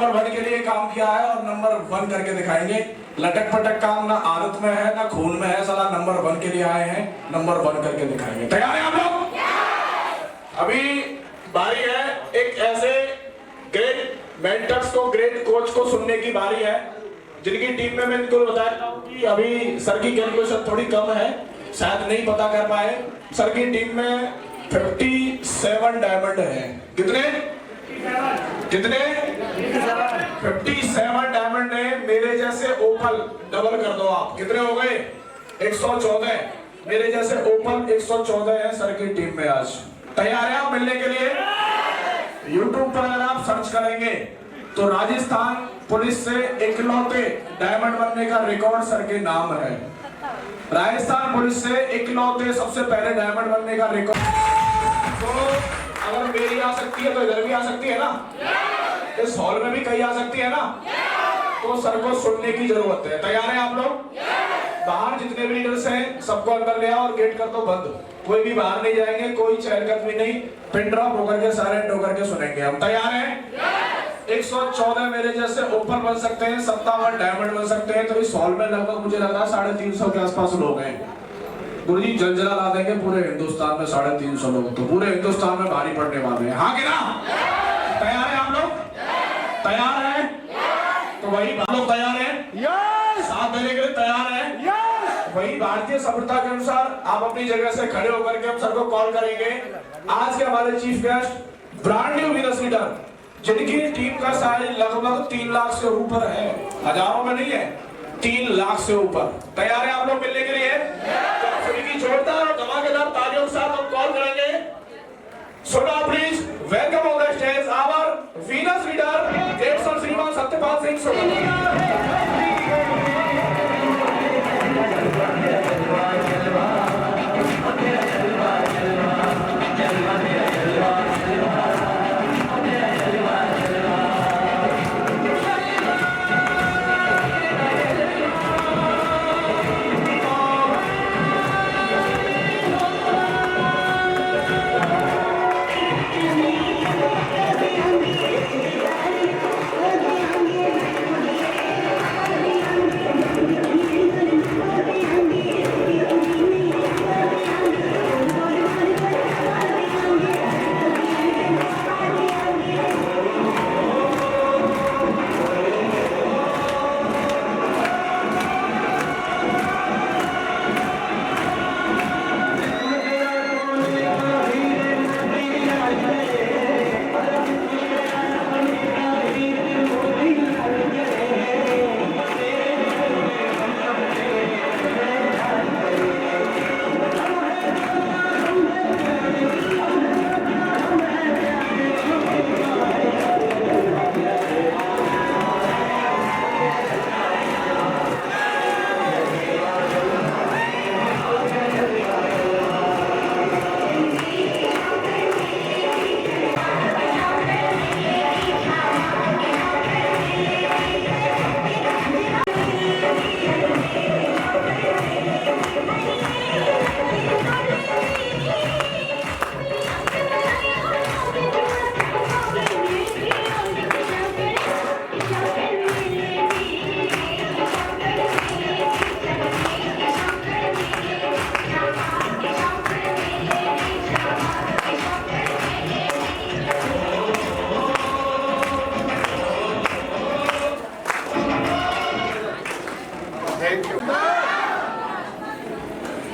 Number 1 के लिए काम किया है और नंबर 1 करके दिखाएंगे। लटक पटक काम ना आदत में है ना खून में है, साला नंबर 1 के लिए आए हैं, नंबर 1 करके दिखाएंगे। तैयार है आप लोग? अभी बारी है एक ऐसे ग्रेट मेंटर्स को, ग्रेट कोच को सुनने की बारी है जिनकी टीम में मैं इनको बताया हूं कि अभी सर की कैलकुलेशन थोड़ी कम है, शायद नहीं पता कर पाए। सर की टीम में 57 डायमंड है। कितने? 57 डायमंड है। मेरे जैसे ओपल डबल कर दो आप, कितने हो गए? 114। मेरे जैसे ओपल 114 है सर की टीम में। आज तैयार है आप मिलने के लिए? YouTube पर अगर आप सर्च करेंगे तो राजस्थान पुलिस से इकलौते डायमंड बनने का रिकॉर्ड सर के नाम है। राजस्थान पुलिस से इकलौते सबसे पहले डायमंड बनने का रिकॉर्ड। तो अगर मेरी आ सकती है तो इधर भी आ सकती है ना, इस हॉल में भी कहीं आ सकती है ना, तो सर को सुनने की जरूरत है। तैयार है आप लोग? बाहर जितने भी लीडर्स हैं सबको अंदर ले आओ और गेट कर दो बंद। कोई भी बाहर नहीं जाएंगे, कोई चहलकदमी नहीं, पिन ड्रॉप होकर के साइलेंट होकर के सुनेंगे हम। तैयार हैं? 114 मेरे जैसे ओपन बन सकते हैं, 57 डायमंड बन सकते हैं। तो इस हॉल में लगभग मुझे लगा 350 के आसपास लोग हैं। गुरुजी जलजला ला देंगे पूरे हिंदुस्तान में 350 लोग, तो पूरे हिंदुस्तान में भारी पड़ने वाले हैं। हाँ कि ना? तैयार है आप लोग? तैयार है? तो वही लोग तैयार है? साथ देने के लिए तैयार है? वही भारतीय सभ्यता के अनुसार आप अपनी जगह से खड़े होकर के हम सर को कॉल करेंगे। आज के हमारे chief guest brand new Venus leader, जिनकी टीम का साइज लगभग 3 लाख से ऊपर है, हजारों में नहीं है, 3 लाख से ऊपर। तैयार है आप लोग मिलने के लिए? तो सभी की जोरदार और धमाकेदार तालियों के साथ हम कॉल करेंगे। So now please welcome on the stage our Venus leader, great sir श्रीमान सत्यपाल सिंह सोनी।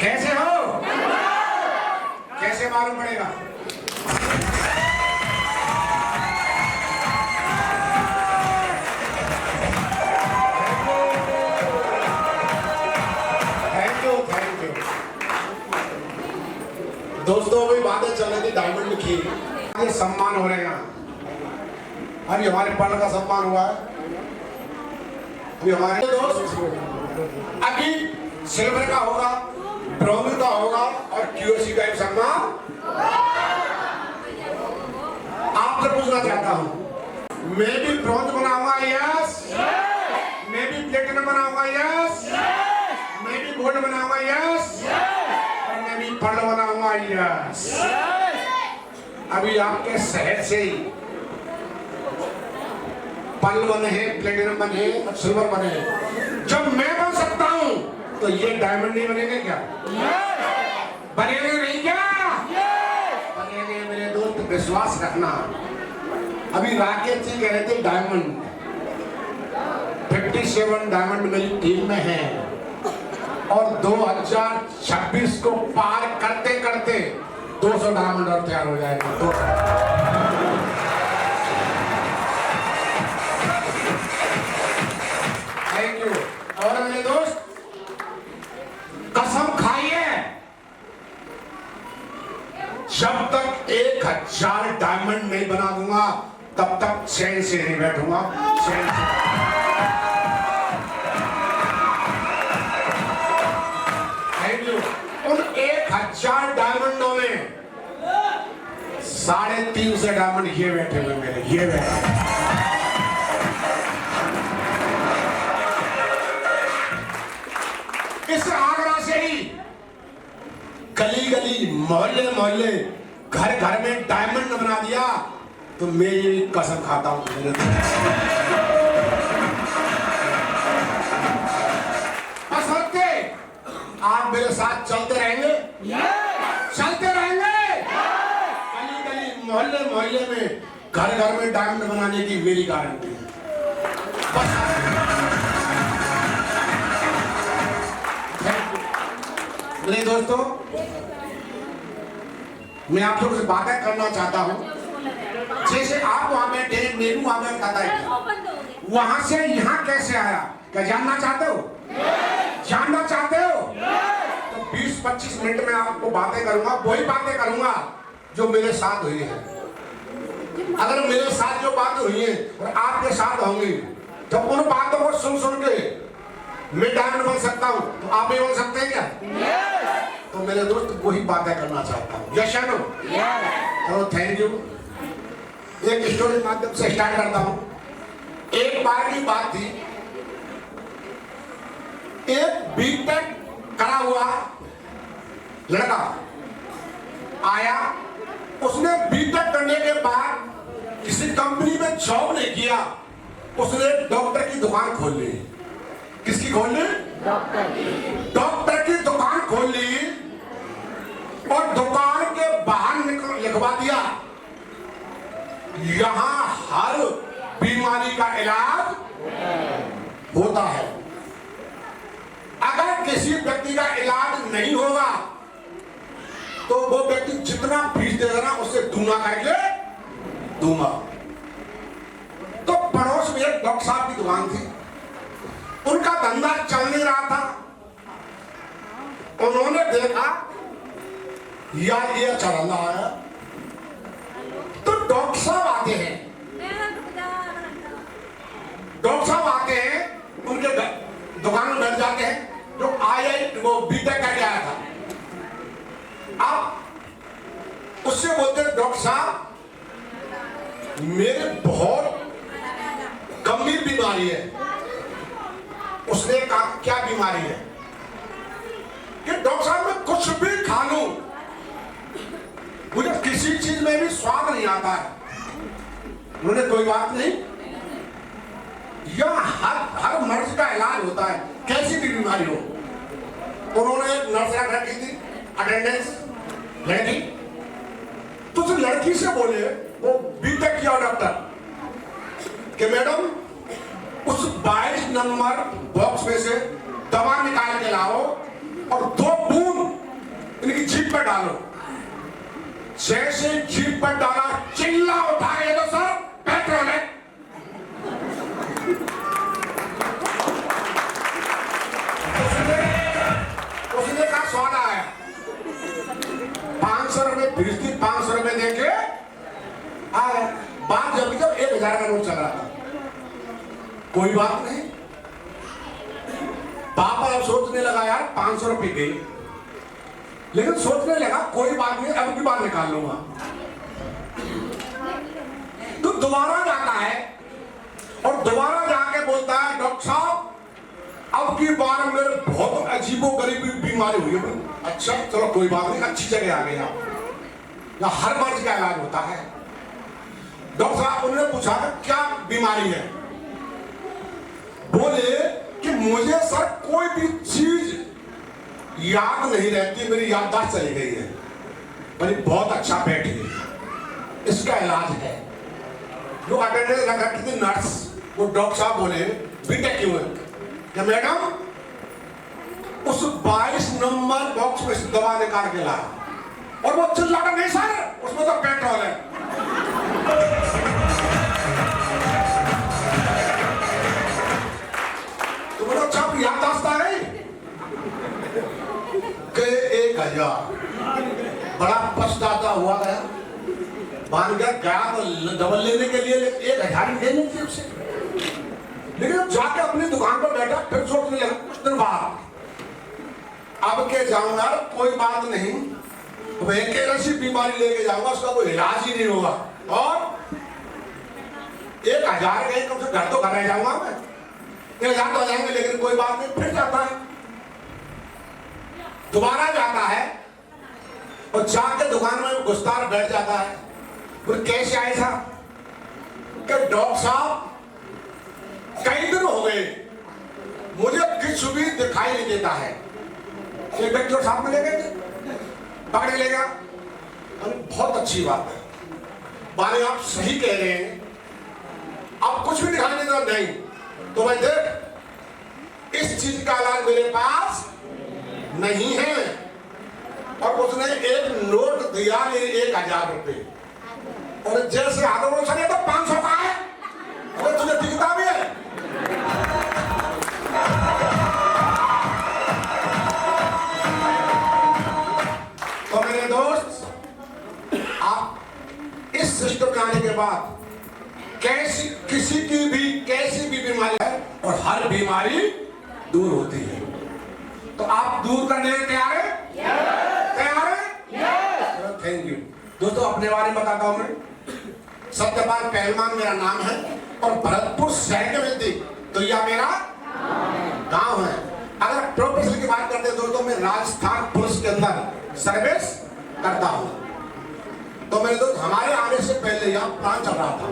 कैसे हो? कैसे मालूम पड़ेगा? Thank you. दोस्तों अभी बातें चल रही थी डायमंड की, ये सम्मान हो रहे हैं। अभी हमारे पढ़ का सम्मान हुआ है, अभी हमारे दोस्त अभी सिल्वर का होगा, ब्रॉन्ज का होगा और क्यूसी का एक सम्मान आपसे पूछना चाहता हूं। मैं भी ब्रॉन्ज बनाऊंगा, यस। मैं भी प्लेटिनम बनाऊंगा, यस। मैं भी गोल्ड बनाऊंगा, यस। और मैं भी पर्ल बनाऊंगा, यस। अभी आपके शहर से ही पर्ल बने हैं, प्लेटिनम बने हैं, सिल्वर बने हैं। जब मैं बन सकता हूं तो ये डायमंड नहीं बनेंगे क्या? बनेंगे नहीं क्या? बनेंगे मेरे दोस्त, विश्वास रखना। अभी राकेश जी कह रहे थे डायमंड 57 डायमंड मेरी टीम में है और 2026 को पार करते करते 200 डायमंड और तैयार हो जाएगा। Thank you. और मेरे दोस्त कसम खाइए, जब तक 1000 डायमंड नहीं बना दूंगा तब तक चैन से नहीं बैठूंगा। चैन से उन 1000 डायमंडों में 350 डायमंड ये बैठे हुए मेरे, ये बैठे। इस आगरा से ही गली गली, मोहल्ले मोहल्ले, घर घर में डायमंड बना दिया तो मेरी कसम खाता हूं। आप मेरे साथ चलते रहेंगे, चलते रहेंगे। गली गली, मोहल्ले मोहल्ले में, घर घर में डायमंड बनाने की मेरी गारंटी है। बस मेरे दोस्तों, मैं आप लोगों से बातें करना चाहता हूं। जैसे आप वहां बैठे, मेनू वहां बैठा था, वहां से यहां कैसे आया? क्या जानना चाहते हो? जानना चाहते हो? तो 20-25 मिनट में आपको बातें करूंगा, वही बातें करूंगा जो मेरे साथ हुई है। अगर मेरे साथ जो बातें हुई है और आपके साथ होंगी तो उन बातों को सुन सुन के मैं डायमंड बन सकता हूं, तो आप भी बन सकते हैं क्या? तो मेरे दोस्त वही बातें करना चाहता हूं। यस या नो? तो थैंक यू। एक स्टोरी के माध्यम से स्टार्ट करता हूं। एक बार की बात थी, एक बीटेक करा हुआ लड़का आया। उसने बीटेक करने के बाद किसी कंपनी में जॉब नहीं किया, उसने डॉक्टर की दुकान खोल ली। किसकी खोल ली? डॉक्टर की दुकान खोल ली और दुकान के बाहर लिखवा दिया, यहां हर बीमारी का इलाज होता है। अगर किसी व्यक्ति का इलाज नहीं होगा तो वो व्यक्ति जितना फीस देगा ना उससे दूना करके दूंगा। तो पड़ोस में एक डॉक्टर साहब की दुकान थी, उनका धंधा चल नहीं रहा था। उन्होंने देखा यार ये चल रहा है, तो डॉक्टर साहब आते हैं, डॉक्टर साहब आते हैं, उनके दुकान में बैठ जाते हैं। जो वो बीटेक करके आया था, अब उससे बोलते हैं डॉक्टर साहब मेरे बहुत गंभीर बीमारी है। उसने कहा क्या बीमारी है? कि डॉक्टर साहब मैं कुछ भी खा लूं मुझे किसी चीज में भी स्वाद नहीं आता है। उन्होंने कोई बात नहीं, यह हर मर्ज का इलाज होता है, कैसी भी बीमारी हो। उन्होंने एक नर्स रखी थी, अटेंडेंस लड़की, तो उस लड़की से बोले, वो बीटेक किया डॉक्टर, कि मैडम उस 22 नंबर बॉक्स में से दवा निकाल के लाओ और 2 बूंद इनकी जीभ पर डालो। जैसे जीभ पर डाला, चिल्ला उठा के तो सर पेट्रोल है। उसने कहा स्वाद आया, 500 रुपए फीस थी, 500 रुपए देके आया। बात जब 1000 का नोट चल रहा था, कोई बात नहीं। पापा अब सोचने लगा यार 500 रुपए गई, लेकिन सोचने लगा कोई बात नहीं, अब की बार निकाल लूंगा। तो दोबारा जाता है और दोबारा जाके बोलता है डॉक्टर साहब अब की बार मेरे बहुत अजीबोगरीब बीमारी हुई है। अच्छा चलो कोई बात नहीं, अच्छी जगह आ गए आप, यहाँ हर मर्ज का इलाज होता है। डॉक्टर साहब उन्होंने पूछा क्या बीमारी है? बोले कि मुझे सर कोई भी चीज याद नहीं रहती, मेरी याददाश्त चली गई है। बोले बहुत अच्छा बैठिए, इसका इलाज है। जो अटेंडेंस लगा थी नर्स, वो डॉक्टर साहब बोले बीटेक क्यों है? क्या मैडम उस 22 नंबर बॉक्स में से दवा निकाल के ला, और वो चिल्लाता नहीं सर उसमें तो पेट्रोल है। तो बोलो अच्छा याददाश्त आ गई के 1000 बड़ा पछताता हुआ गया, मान गया तो डबल लेने के लिए 1000 ही देने थे उसे। लेकिन अब जाके अपनी दुकान पर बैठा, फिर सोचने लगा कुछ दिन बाद अब के जाऊंगा, कोई बात नहीं, तो मैं एक ऐसी बीमारी लेके जाऊंगा उसका कोई इलाज ही नहीं होगा, और 1000 गए कम से घर तो घर रह जाऊंगा मैं, 1000 तो आ जाएंगे, लेकिन कोई बात नहीं। फिर जाता है, दोबारा जाता है और जाके दुकान में घुसता बैठ जाता है। फिर कैसे आए था कि डॉक्टर साहब कई दिन हो गए मुझे कुछ भी दिखाई नहीं देता है। एक डॉक्टर साहब में ले गए थे, पकड़ के ले गया, बहुत अच्छी बात है, बारे आप सही कह रहे हैं, अब कुछ भी दिखाई नहीं देता। नहीं तो भाई देख, इस चीज का इलाज मेरे पास नहीं है। और उसने एक नोट दिया 1000 रुपए, और जैसे आधो चले तो 500 का है, अरे तुझे दिखता भी है। तो मेरे दोस्त, आप इस सिस्टम के आने के बाद कैसी किसी की भी कैसी भी बीमारी है, और हर बीमारी दूर होती है। तो आप दूर करने के तैयार है? तैयार है? थैंक यू दोस्तों। अपने बारे में बताता हूं मैं, सत्यपाल पहलवान मेरा नाम है, और भरतपुर शहर में थी तो यह मेरा गांव है। अगर प्रोफेशनल की बात करते हैं दोस्तों, मैं राजस्थान पुलिस के अंदर सर्विस करता हूं। तो मेरे दोस्त, हमारे आने से पहले यह प्लान चल रहा था।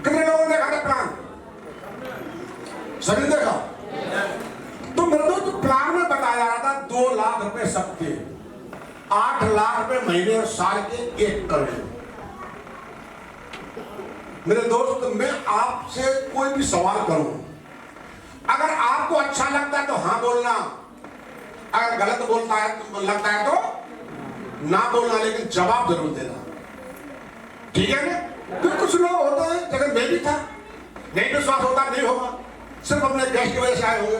कितने लोगों ने देखा था प्लान? सभी देखा? तो मेरे दोस्त, प्लान में बताया जा रहा था 2 लाख रुपए सबके, 8 लाख रुपए महीने और साल के 1 करोड़। मेरे दोस्त, मैं आपसे कोई भी सवाल करूं, अगर आपको अच्छा लगता है तो हाँ बोलना, अगर गलत बोलता है तो लगता है तो ना बोलना, लेकिन जवाब जरूर देना, ठीक है ना? तो कुछ लोग होते हैं, जैसे मैं भी था, नहीं विश्वास होता नहीं होगा, सिर्फ अपने गेस्ट की वजह से आए होंगे।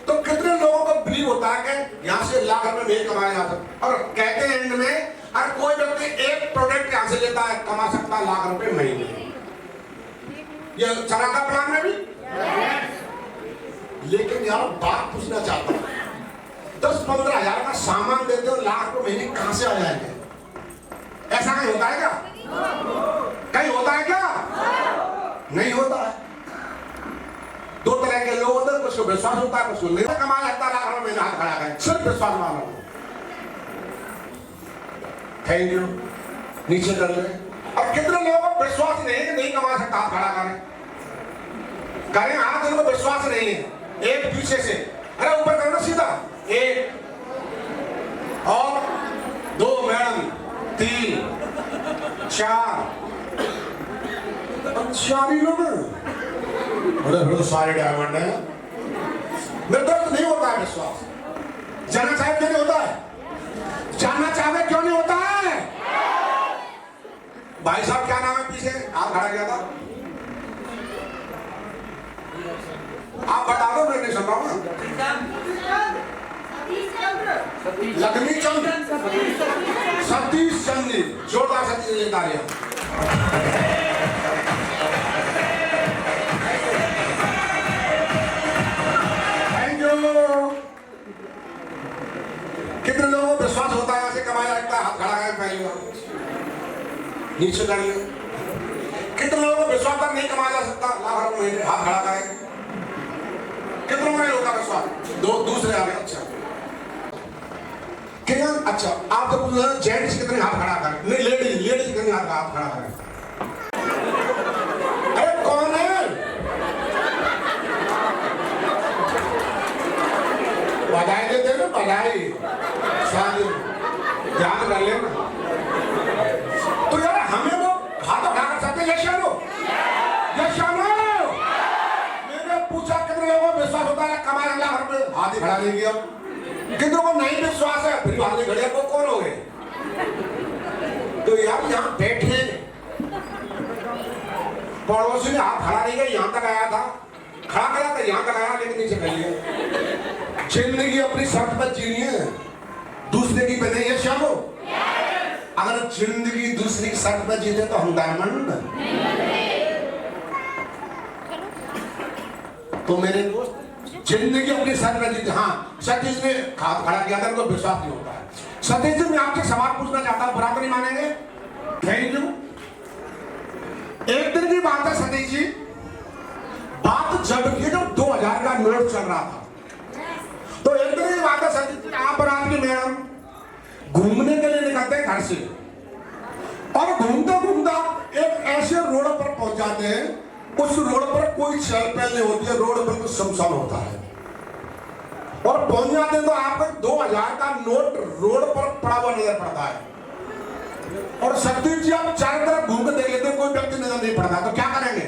तो कितने लोगों को बिलीव होता है कि यहाँ से लाख रुपए नहीं कमाया जा सकता, और कहते हैं एंड में अगर कोई व्यक्ति एक प्रोडक्ट यहाँ से लेता है कमा सकता है लाख रुपए महीने। ये चला था प्लान में भी। लेकिन यार बात पूछना चाहता हूँ, 10-15 हजार का सामान देते हो, लाख रुपए महीने कहां से आ जाएंगे? ऐसा कहीं होता है क्या? कहीं होता है क्या? नहीं होता है। 2 तरह के लोग होते हैं, कुछ को विश्वास होता है, कुछ को नहीं। कमा जाता है लाख रुपए महीने, हाथ खड़ा करें, सिर्फ विश्वास मानो। थैंक यू, नीचे कर ले। अब कितने लोगों को विश्वास नहीं है कि नहीं कमा सकता, हाथ खड़ा करें, करें हाथ, इनको विश्वास नहीं है। एक पीछे से, अरे ऊपर करो ना सीधा, 1 और 2 मैडम, 3 4 4 ही लोग हैं। अरे तो सारे डायमंड हैं। मेरे दोस्त, नहीं होता है विश्वास। जानना चाहे क्यों नहीं होता है? जानना चाहे क्यों नहीं होता है? भाई साहब क्या नाम है पीछे आप खड़ा किया था? आप बता दो, मैं नहीं सुन रहा हूँ। लक्ष्मी चंद, सतीश चंद जी, जोरदार सतीश जी तालियां। Thank you. कितने लोगों को विश्वास होता है ऐसे कमाया लगता है? हाथ खड़ा कर पहले नीचे कर ले। कितने लोगों को विश्वास पर नहीं कमाया जा सकता लाख रुपए महीने? हाथ खड़ा करें। कितनों में होता विश्वास? 2 दूसरे आ गए। अच्छा क्या? अच्छा आप तो पूछ रहे जेंट्स कितने हाथ खड़ा करें? नहीं, लेडीज कितने हाथ खड़ा करें? अरे कौन है? बधाई शादी ध्यान कर लेना। तो यार हमें वो हाथ उठा कर सकते यशानो मैंने पूछा कितने लोगों को विश्वास होता है कमाल अगला घर पे हाथ ही खड़ा नहीं किया, कितनों को नहीं विश्वास है फिर हाथ खड़े को कौन हो गए। तो यार यहाँ बैठे पड़ोसी ने हाथ खड़ा नहीं किया, यहाँ तक आया था, खड़ा करा था यहाँ तक आया लेकिन नीचे कर लिया। जिंदगी अपनी शर्त पर जीनी है, दूसरे की पे नहीं है श्यामो। अगर जिंदगी दूसरी की शर्त पर जीते तो हम डायमंड। तो मेरे दोस्त जिंदगी अपनी शर्त पर जीते। हाँ सतीश ने हाथ खड़ा किया था, उनको विश्वास नहीं होता है। सतीश जी मैं आपसे सवाल पूछना चाहता हूँ, बुरा तो नहीं मानेंगे? Thank you. एक दिन की बात है सतीश जी, बात जब की जब 2000 का नोट चल रहा था, तो एक दिन की बात है सतीश जी, आप और आपकी मैडम घूमने के लिए निकलते हैं घर से और घूमता घूमता एक ऐसे रोड पर पहुंच जाते हैं, उस रोड पर कोई चहल पहल नहीं होती है, रोड पर कुछ सुनसान होता है और पहुंच जाते हैं तो आपको 2000 का नोट रोड पर पड़ा हुआ नजर पड़ता है। और सतीश जी आप चारों तरफ घूम कर देख लेते हैं, कोई व्यक्ति नजर नहीं पड़ता, तो क्या करेंगे?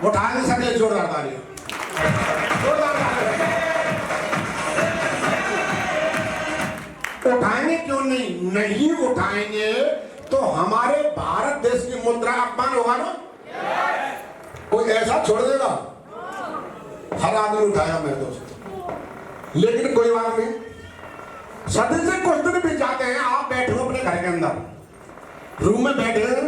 उठा नहीं सकते, जोरदार ताली, जोरदार ताली। उठाएंगे क्यों नहीं? नहीं उठाएंगे तो हमारे भारत देश की मुद्रा अपमान होगा ना। कोई ऐसा छोड़ देगा? हर आदमी उठाएगा मेरे दोस्त, लेकिन कोई बात नहीं। सदी से कुछ दिन भी जाते हैं, आप बैठे हो अपने घर के अंदर, रूम में बैठे हैं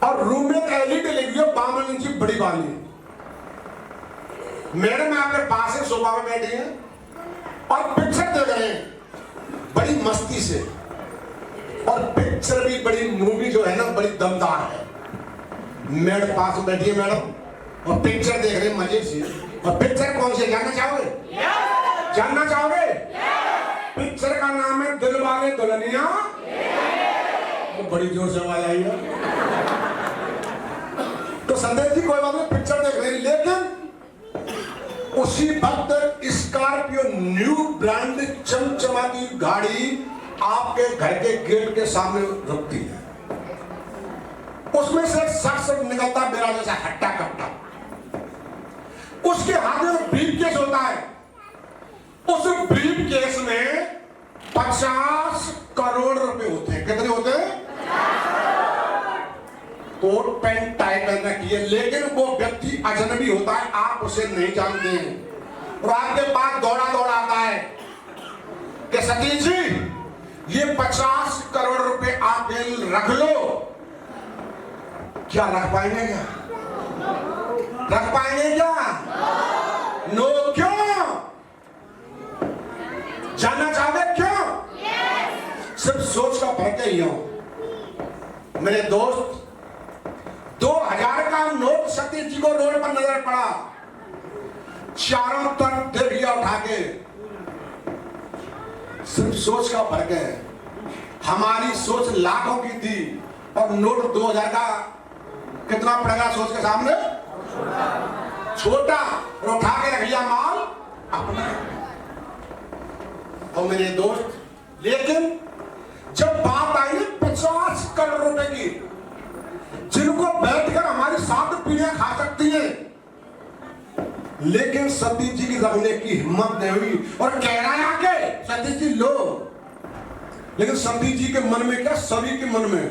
और रूम में एलईडी लगी है 52 इंची बड़ी वाली। मैडम आपके पास है, सोफा में बैठी है और पिक्चर देख रहे हैं बड़ी मस्ती से, और पिक्चर भी बड़ी मूवी जो है ना बड़ी दमदार है। मैडम पास बैठी है मैडम और पिक्चर देख रहे हैं मजे से। और पिक्चर कौन सी जानना चाहोगे? जानना चाहोगे? पिक्चर का नाम है दिल वाले दुल्हनिया। तो बड़ी जोर से आवाज आई है। तो संदेश जी कोई बात नहीं, पिक्चर देख रहे हैं, लेकिन उसी वक्त स्कॉर्पियो न्यू ब्रांड चमचमाती गाड़ी आपके घर के गेट के सामने रुकती है। उसमें से एक शख्स निकलता मेरा जैसा हट्टा कट्टा, उसके हाथ में ब्रीफ केस होता है। उस ब्रीफ केस में 50 करोड़ रुपए होते हैं। कितने होते हैं? कोट पैंट टाई पहन रखी है, लेकिन वो व्यक्ति अजनबी होता है, आप उसे नहीं जानते हैं और आपके पास दौड़ा दौड़ा आता है कि सतीश जी ये 50 करोड़ रुपए आप रख लो। क्या रख पाएंगे? क्या रख पाएंगे? क्या नो? क्यों? जानना चाहोगे क्यों? सिर्फ सोच का फर्क है। ही मेरे दोस्त, 2000 का नोट सतीश जी को रोड पर नजर पड़ा, चारों तरफ देख लिया उठा के। सिर्फ सोच का फर्क है। हमारी सोच लाखों की थी और नोट 2000 का कितना पड़ेगा सोच के सामने? छोटा। और उठा के रख लिया माल अपना। और मेरे दोस्त, लेकिन जब बात आई 50 करोड़ रुपए की, जिनको बैठकर हमारी 7 पीढ़ियां खा सकती हैं, लेकिन सतीश जी की रखने की हिम्मत नहीं हुई और कह रहा है आके सतीश जी लो। लेकिन सतीश जी के मन में क्या, सभी के मन में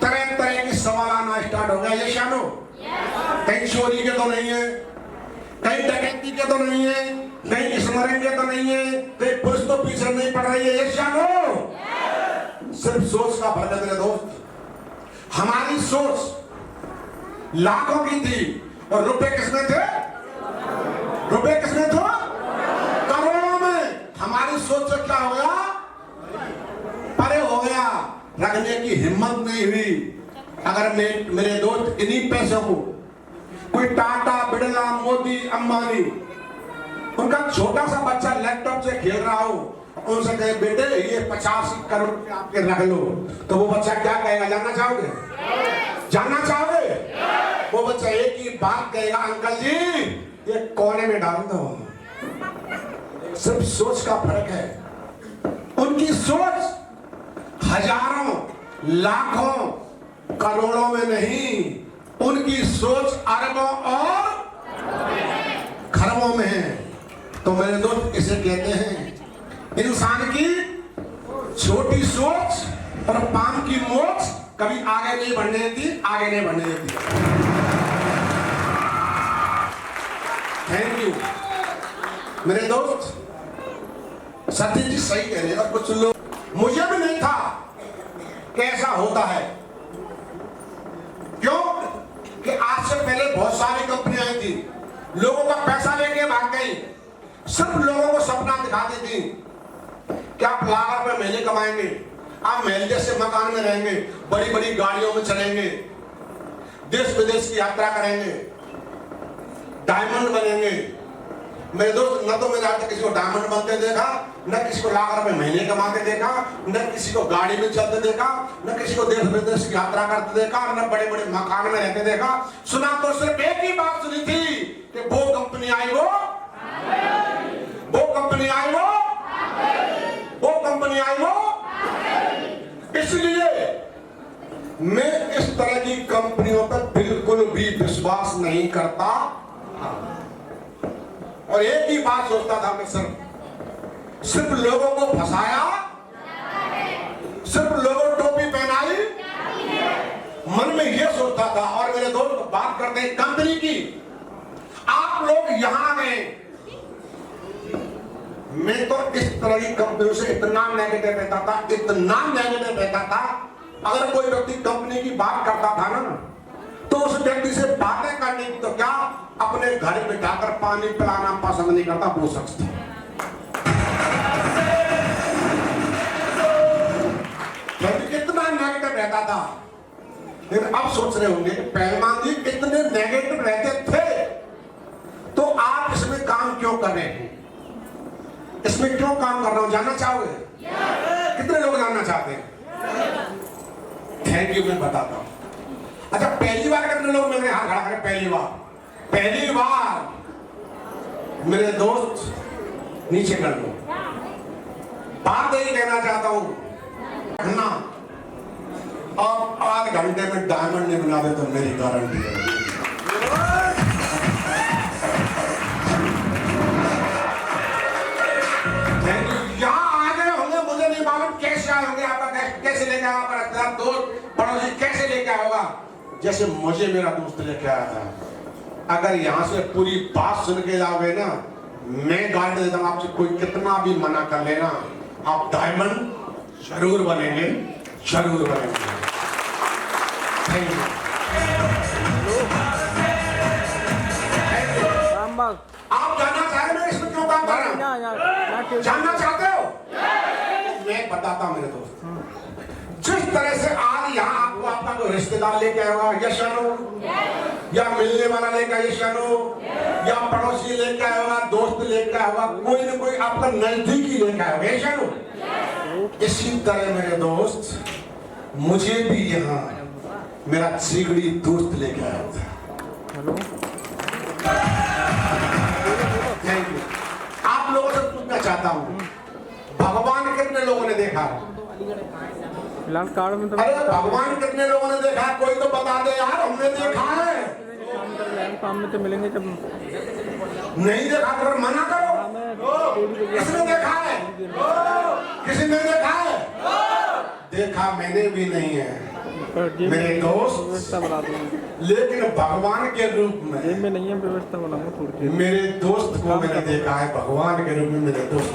तरह तरह के सवाल आना स्टार्ट हो गया। ये शानो कहीं चोरी के तो नहीं है, कहीं डकैती के तो नहीं है, कहीं स्मरण के तो नहीं है, कहीं पुलिस तो पीछे नहीं पड़ रही है। ये शानो सिर्फ सोच का फर्क है मेरे दोस्त। हमारी सोच लाखों की थी और रुपए किसमें थे? रुपए किसमें थे? करोड़ों में। हमारी सोच से क्या हो गया? परे हो गया, रखने की हिम्मत नहीं हुई। अगर मेरे दोस्त इन्हीं पैसों को कोई टाटा, बिड़ला, मोदी, अंबानी, उनका छोटा सा बच्चा लैपटॉप से खेल रहा हो, उनसे कहे बेटे ये 50 करोड़ रुपए आपके रख लो, तो वो बच्चा क्या कहेगा? जानना चाहोगे? जानना चाहोगे? वो बच्चा एक ही बात कहेगा, अंकल जी ये कोने में डाल दो। सिर्फ सोच का फर्क है। उनकी सोच हजारों, लाखों, करोड़ों में नहीं, उनकी सोच अरबों और खरबों में है। तो मेरे दोस्त इसे कहते हैं इंसान की छोटी सोच और पाम की मोच कभी आगे नहीं बढ़ने देती, आगे नहीं बढ़ने देती। थैंक यू मेरे दोस्त। सतीश जी सही कह रहे हैं। और कुछ लोग, मुझे भी नहीं था कि ऐसा होता है। क्यों कि आज से पहले बहुत सारी कंपनियां आई थी, लोगों का पैसा लेके भाग गई, सिर्फ लोगों को सपना दिखाती थी कि आप लाख रुपए महीने कमाएंगे, आप महल जैसे मकान में रहेंगे, बड़ी बड़ी गाड़ियों में चलेंगे, देश विदेश की यात्रा करेंगे, डायमंड बनेंगे। मेरे दोस्त, न तो मैंने आज तक किसी को डायमंड बनते देखा, न किसी को लाख रुपए महीने कमाते देखा, न किसी को गाड़ी में चलते देखा, न किसी को देश विदेश की यात्रा करते देखा, न बड़े बड़े मकान में रहते देखा। सुना तो सिर्फ एक ही बात सुनी थी कि वो कंपनी आई, वो कंपनी आई, वो कंपनी आई, इसलिए मैं इस तरह की कंपनियों पर बिल्कुल भी विश्वास नहीं करता। और एक ही बात सोचता था मैं, सिर्फ लोगों को फंसाया, सिर्फ लोगों को टोपी पहनाई, मन में ये सोचता था। और मेरे दोस्त बात करते हैं कंपनी की, आप लोग यहां गए, मैं तो इस तरह की कंपनियों से इतना नेगेटिव रहता था, इतना नेगेटिव रहता था। अगर कोई व्यक्ति कंपनी की बात करता था ना, तो उस व्यक्ति से बातें करने की तो क्या, अपने घर में जाकर पानी पिलाना पसंद नहीं करता वो शख्स था। कितना नेगेटिव रहता था। लेकिन अब सोच रहे होंगे पहलवान जी कितने नेगेटिव रहते थे, तो आप इसमें काम क्यों कर रहे हैं, इसमें क्यों काम कर रहा हूं, जानना चाहोगे? कितने लोग जानना चाहते हैं? थैंक यू, मैं बताता हूं। अच्छा, पहली बार कितने लोग मेरे हाथ खड़ा करें? पहली बार मेरे दोस्त नीचे कर लो। बात यही कहना चाहता हूं ना, अब आध घंटे में डायमंड नहीं बना दे तो मेरी गारंटी है। यहाँ आ गए होंगे, मुझे नहीं मालूम कैसे आए होंगे, आपका कैसे लेके आया, आपका दोस्त पड़ोसी कैसे लेके आया होगा, जैसे मुझे मेरा दोस्त लेके आया था। अगर यहाँ से पूरी बात सुन के जाओगे ना, मैं गारंटी देता हूँ आपसे, कोई कितना भी मना कर लेना, आप डायमंड जरूर बनेंगे, जरूर बनेंगे। Thank you. आप जानना चाह रहे हैं इसमें क्यों काम कर रहा हूँ? जानना चाहते हो? मैं बताता हूँ मेरे दोस्त, जिस तरह से आज यहाँ आपको आपका कोई रिश्तेदार लेके आएगा, यस नो, या मिलने वाला लेके यस नो, या पड़ोसी लेके आएगा, दोस्त लेके आएगा, कोई न कोई आपका नजदीकी लेके आएगा, यस नो। इसी तरह मेरे दोस्त, मुझे भी यहाँ मेरा जिगरी दोस्त लेके आया था। Thank you. आप लोगों से पूछना चाहता हूँ, भगवान कितने लोगों ने देखा? फिलहाल कार्ड में तो अरे भगवान कितने लोगों ने देखा? कोई तो बता दे यार, हमने देखा है। काम में तो मिलेंगे जब नहीं देखा तो मना करो। किसने देखा है? किसी ने देखा है? देखा मैंने भी नहीं है मेरे दोस्त, व्यवस्था बना दूंगा, लेकिन भगवान के रूप में नहीं है, व्यवस्था बनाऊंगा थोड़ी। मेरे दोस्त को मैंने देखा है भगवान के रूप में। मेरे दोस्त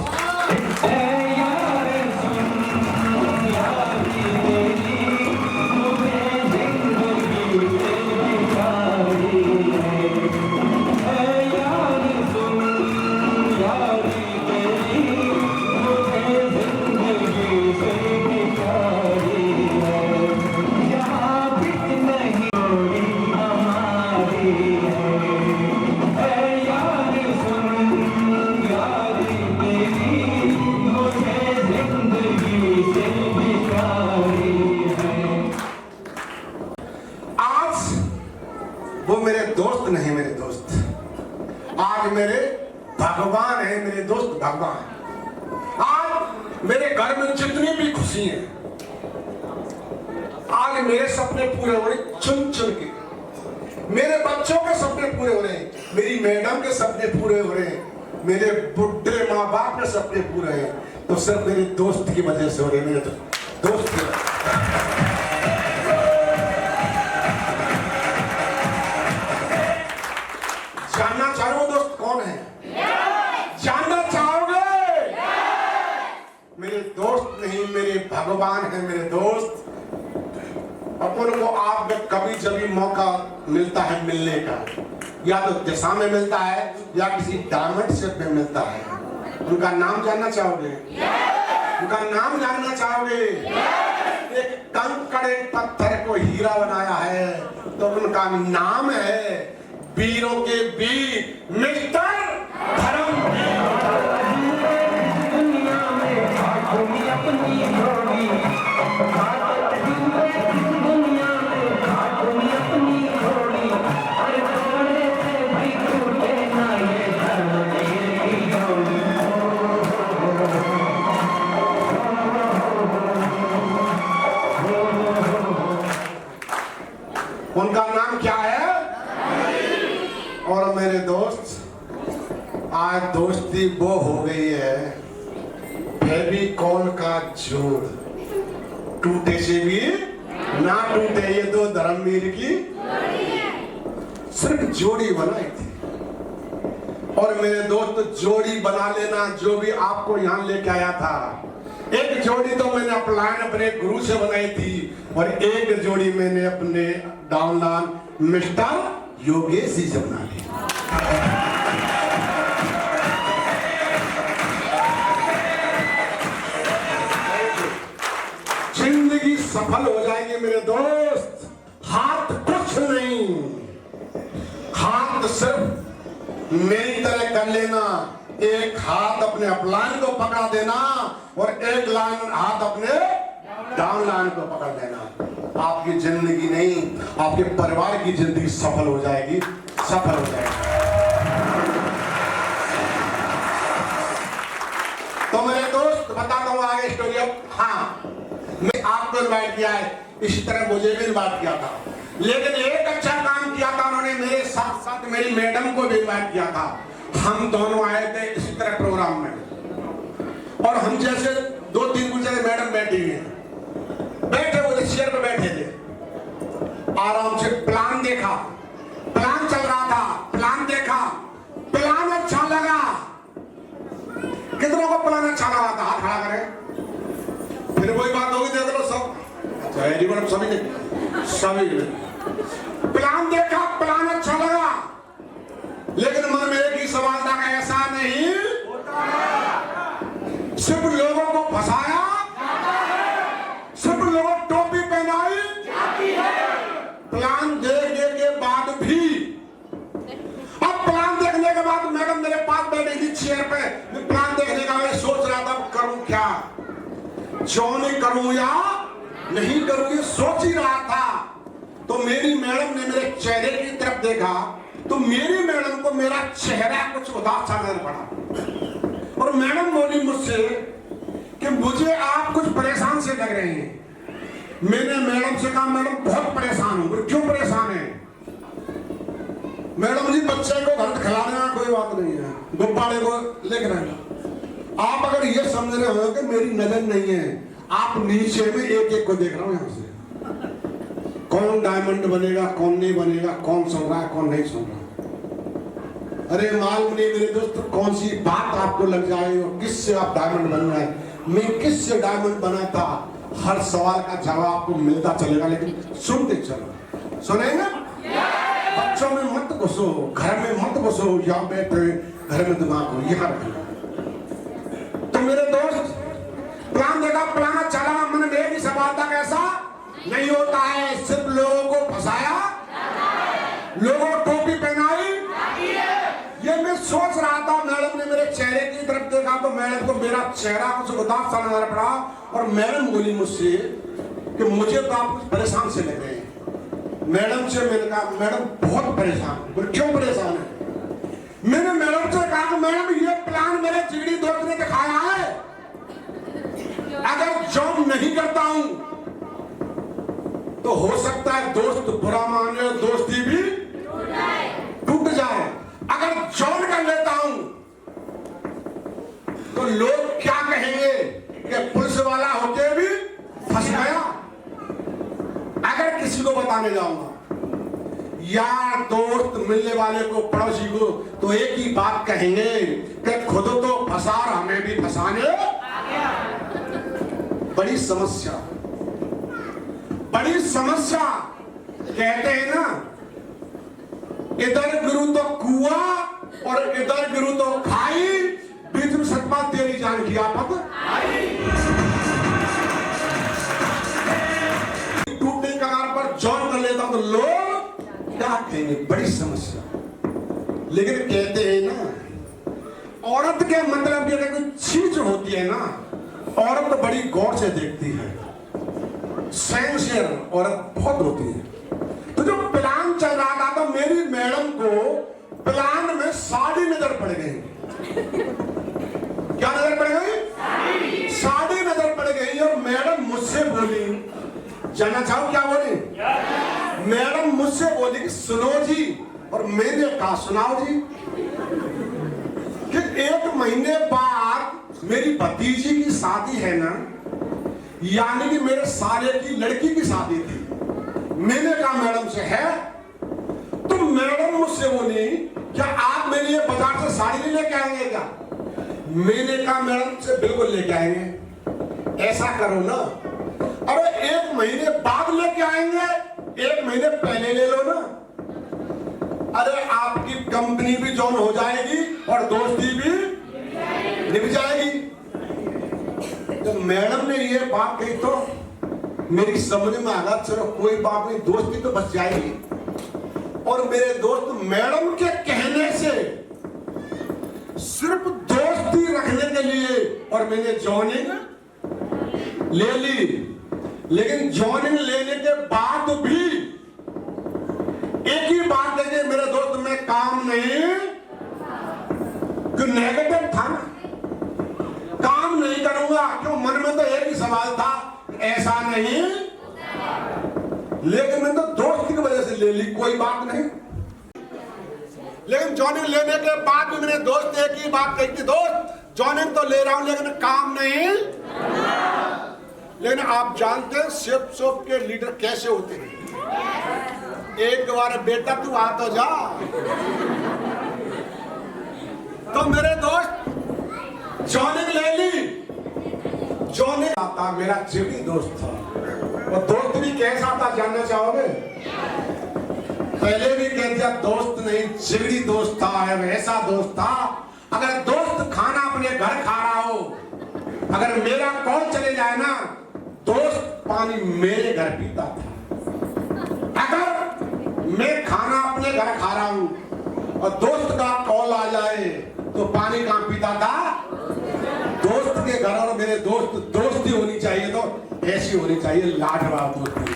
ज्यादा है। आज मेरे घर में जितनी भी खुशी है, आज मेरे सपने पूरे हो रहे चुन चुन के, मेरे बच्चों के सपने पूरे हो रहे हैं, मेरी मैडम के सपने पूरे हो रहे हैं, मेरे बुढ़े माँ बाप के सपने पूरे हैं, तो सिर्फ मेरे दोस्त की वजह से हो रहे हैं। मेरे दोस्त जानना चाहो वो दोस्त कौन है? जानना चाहोगे? मेरे दोस्त नहीं, मेरे भगवान है मेरे दोस्त। अपन को आप में कभी जब मौका मिलता है मिलने का, या तो दिशा में मिलता है या किसी डायमंड शेप में मिलता है। उनका नाम जानना चाहोगे? उनका नाम जानना चाहोगे? एक कंकड़ पत्थर को हीरा बनाया है, तो उनका नाम है वीरों के वीर मिस्टर धर्मवीर। उनका नाम क्या है? और मेरे दोस्त, आज दोस्ती वो हो गई है फेविकॉल का जोड़, टूटे से भी ना टूटे। ये तो धर्मवीर की सिर्फ जोड़ी बनाई थी। और मेरे दोस्त, जोड़ी बना लेना जो भी आपको यहाँ लेके आया था। एक जोड़ी तो मैंने अपने गुरु से बनाई थी, और एक जोड़ी मैंने अपने डाउनलाइन मिस्टर योगेश जी से बना ली। जिंदगी सफल हो जाएगी मेरे दोस्त। हाथ कुछ नहीं, हाथ सिर्फ मेरी तरह कर लेना। एक हाथ अपने अपलाइन को पकड़ा देना और एक लाइन हाथ अपने डाउन लाइन को पकड़ लेना। आपकी जिंदगी नहीं, आपके परिवार की जिंदगी सफल हो जाएगी, सफल हो जाएगी। तो मेरे दोस्त, बताता हूँ आगे स्टोरी। अब हाँ, मैं आपको इन्वाइट किया है, इसी तरह मुझे भी इन्वाइट किया था, लेकिन एक अच्छा काम किया था उन्होंने, मेरे साथ साथ मेरी मैडम को भी इन्वाइट किया था। हम दोनों आए थे इसी तरह प्रोग्राम में, और हम जैसे 2-3 कुछ जगह मैडम बैठी हुई हैं, बैठे हुए चेयर पे बैठे थे, आराम से प्लान देखा, प्लान चल रहा था, प्लान देखा, प्लान अच्छा लगा। कितनों को प्लान अच्छा लगा था? हाथ खड़ा करें। फिर वही बात होगी, देख लो सब। अच्छा जी मैडम, सभी ने, सभी ने प्लान देखा, प्लान अच्छा लगा, लेकिन मन में एक ही सवाल था, ऐसा नहीं सिर्फ लोगों को फंसाया, सिर्फ लोगों को टोपी पहनाई। प्लान देखने के बाद भी, अब प्लान देखने के बाद मैडम मेरे पास बैठी थी चेयर पे, मैं प्लान देखने का मैं सोच रहा था करूं क्या, जॉइन करूं या नहीं करूं, ये सोच ही रहा था। तो मेरी मैडम ने मेरे चेहरे की तरफ देखा, तो मेरी मैडम को मेरा चेहरा कुछ उदास सा नजर पड़ा, और मैडम बोली मुझसे कि मुझे आप कुछ परेशान से लग रहे हैं। मैंने मैडम से कहा, मैडम बहुत परेशान हूं। क्यों परेशान है? मैडम जी, बच्चे को घर खिलाने का कोई बात नहीं है, गुब्बारे को लेकर आएगा। आप अगर ये समझ रहे हो कि मेरी नजर नहीं है, आप नीचे में एक एक को देख रहा हूं यहां से, कौन डायमंड बनेगा, कौन नहीं बनेगा, कौन सुन रहा है, कौन नहीं सुन रहा। अरे मालूम नहीं मेरे दोस्त, कौन सी बात आपको लग जाए और किससे आप डायमंड बन रहे हैं। मैं किससे डायमंड बना था, हर सवाल का जवाब आपको मिलता चलेगा, लेकिन सुनते चलो। सुनेंगे? बच्चों में मत घुसो, घर में मत घुसो, यहाँ बैठे घर में दिमाग हो, यहाँ रखना। तो मेरे दोस्त, प्लान देखा, प्लान अच्छा लगा, मन में एक सवाल था, कैसा नहीं होता है, सिर्फ लोगों को फंसाया, लोगों को टोपी पहनाई। ये मैं सोच रहा था, मैडम ने मेरे चेहरे की तरफ देखा, तो मैडम को मेरा चेहरा कुछ उदास सा नजर पड़ा, और मैडम बोली मुझसे कि मुझे तो आप कुछ परेशान से लग रहे हैं। मैडम से मैंने कहा, मैडम बहुत परेशान। बोले क्यों परेशान है? मैंने मैडम से कहा कि मैडम ये प्लान मेरे जिगरी दोस्त ने दिखाया है, अगर जॉब नहीं करता हूं तो हो सकता है दोस्त बुरा माने, दोस्ती भी टूट जाए। अगर जॉब कर लेता हूं तो लोग क्या कहेंगे कि पुलिस वाला होके भी फंस गया। अगर किसी को बताने जाऊंगा, यार दोस्त मिलने वाले को, पड़ोसी को, तो एक ही बात कहेंगे कि खुद तो फंसा और हमें भी फंसाने आ गया। बड़ी समस्या, बड़ी समस्या। कहते हैं ना, इधर गिरू तो कुआ और इधर गिरू तो खाई, बीच में सतपा तेरी जान की आफत टूटने के कगार पर जॉइन कर लेता तो लोग क्या कहेंगे। बड़ी समस्या। लेकिन कहते हैं ना, औरत के मतलब की अगर कोई चीज होती है ना, औरत तो बड़ी गौर से देखती है। सेंसियर औरत बहुत होती है। तो जो प्लान चल रहा था तो मेरी मैडम को प्लान में साड़ी नजर पड़ गई। क्या नजर पड़ गई? साड़ी नजर पड़ गई। और मैडम मुझसे बोली, जानना चाहो क्या बोली? मैडम मुझसे बोली कि सुनो जी, और मैंने कहा सुनाओ जी, कि 1 महीने बाद मेरी भतीजी की शादी है ना, यानी कि मेरे साले की लड़की की शादी थी। मैंने कहा मैडम से है, तो मैडम मुझसे बोली क्या आप मेरे लिए बाजार से साड़ी नहीं लेके आएंगे क्या? मैंने कहा मैडम से बिल्कुल लेके आएंगे। ऐसा करो ना, अरे 1 महीने बाद लेके आएंगे, 1 महीने पहले ले लो ना। अरे आपकी कंपनी भी जॉइन हो जाएगी और दोस्ती भी निभ जाएगी। तो मैडम ने ये बात कही तो मेरी समझ में आ गया, चलो कोई बात नहीं, दोस्ती तो बच जाएगी। और मेरे दोस्त मैडम के कहने से सिर्फ दोस्ती रखने के लिए और मैंने जॉइनिंग ले ली। लेकिन जॉइनिंग लेने के बाद भी एक ही बात है, मेरे दोस्त में काम नहीं, जो नेगेटिव था ना, काम नहीं करूंगा, क्यों मन में तो एक ही सवाल था, ऐसा नहीं। लेकिन मैंने तो दोस्त की वजह से ले ली, कोई बात नहीं। लेकिन जॉइनिंग लेने के बाद भी मेरे दोस्त एक ही बात कही थी, दोस्त जॉइनिंग तो ले रहा हूं लेकिन काम नहीं। लेकिन आप जानते हैं शिप शॉप के लीडर कैसे होते हैं। एक बार बेटा तू आ तो जा। तो मेरे दोस्त जॉइनिंग ले ली। जॉइनिंग आता मेरा जिगरी दोस्त था, और दोस्त भी कैसा था जानना चाहोगे? पहले भी कह दिया दोस्त नहीं, जिगरी दोस्त था, ऐसा दोस्त था, अगर दोस्त खाना अपने घर खा रहा हो, अगर मेरा कॉल चले जाए ना, दोस्त पानी मेरे घर पीता था। अगर मैं खाना अपने घर खा रहा हूं और दोस्त का कॉल आ जाए तो पानी कहां पीता था? दोस्त के घर। और मेरे दोस्ती होनी चाहिए तो ऐसी होनी चाहिए, लाजवाब दोस्ती।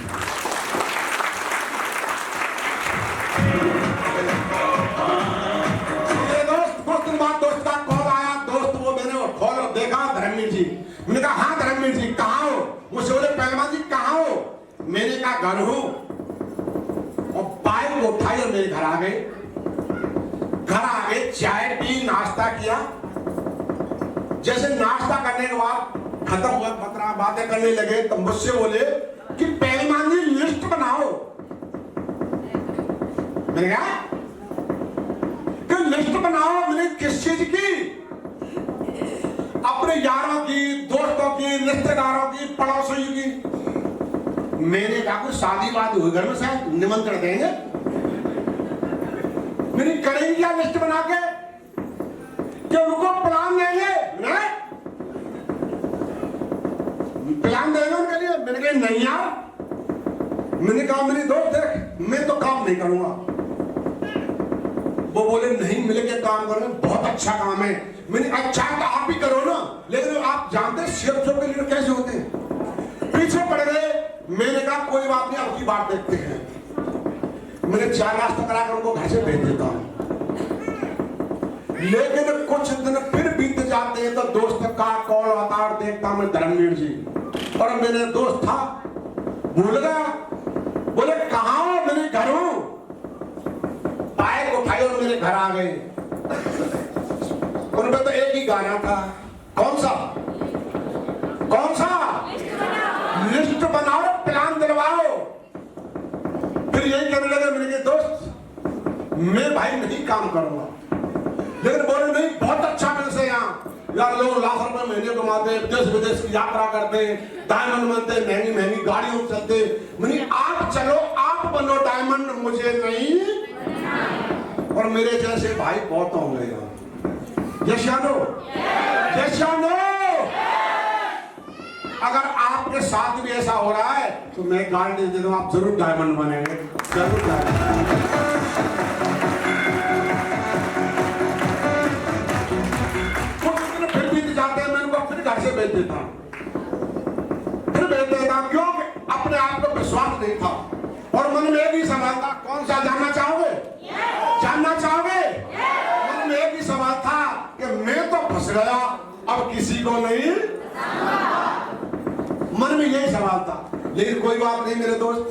दोस्त का कॉल आया, दोस्त वो मैंने कॉल देखा, धर्मवीर जी। मैंने कहा हाँ धर्मवीर जी कहाँ हो? मुझसे बोले पहलवान जी कहाँ हो? मैंने कहा घर हूं। और बाइक को उठाई और मेरे घर आ गए। घर आ गए, चाय पी, नाश्ता किया। जैसे नाश्ता करने के बाद खत्म हुआ, बतरा बातें करने लगे, तो मुझसे बोले कि पहलवान जी लिस्ट बनाओ। मैंने कहा लिस्ट बनाओ। मैंने किस चीज की? अपने यारों की, दोस्तों की, रिश्तेदारों की, पड़ोसियों की। मैंने कहा कोई शादी वादी हुई घर में, शायद निमंत्रण देंगे। मैंने करेंगे क्या लिस्ट बना के कि उनको प्लान देंगे? प्लान देंगे उनके लिए? मैंने कहा नहीं यार। मैंने कहा मेरी दोस्त देख, मैं तो काम नहीं करूंगा। वो बोले नहीं मिल के काम करो, बहुत अच्छा काम है। मैंने अच्छा तो आप ही करो ना। लेकिन आप जानते हैं शेर के लीडर कैसे होते हैं, पीछे पड़ गए। मैंने कहा कोई बात नहीं, आपकी बात देखते हैं। मैंने चाय नाश्ता करा कर उनको घर से भेज देता हूं। लेकिन कुछ दिन फिर बीत जाते हैं तो दोस्त का कॉल आता और देखता मैं धर्मवीर जी, और मेरे दोस्त था भूल गया, बोले कहाँ हो? मेरे घर हूं। बाइक उठाई और मेरे घर आ गए। उनमें तो एक ही गाना था, कौन सा? कौन सा? लिस्ट बनाओ, प्लान दिलवाओ। फिर यही कहने लगे मेरे दोस्त, मैं भाई नहीं काम करूंगा, लेकिन बोले नहीं बहुत अच्छा मिलते यहाँ यार, लोग लाख रुपए महीने कमाते, देश विदेश की यात्रा करते, डायमंड बनते, महंगी महंगी गाड़ियों चलते। मैंने आप चलो, आप बनो डायमंड, मुझे नहीं। और मेरे जैसे भाई बहुत होंगे यहाँ। यशानो, यशानो, अगर आपके साथ भी ऐसा हो रहा है तो मैं गारंटी दे दूं आप जरूर डायमंड बनेंगे, जरूर डायमंड। फिर बीत जाते हैं, मैं उनको अपने घर से भेज देता हूं, फिर भेज देता हूं, क्यों? अपने आप को विश्वास नहीं था और मन में एक ही सवाल था, कौन सा जानना चाहोगे? जानना चाहोगे? मन में एक ही सवाल था कि मैं तो फंस गया, अब किसी को नहीं। मन में यही सवाल था, लेकिन कोई बात नहीं मेरे दोस्त।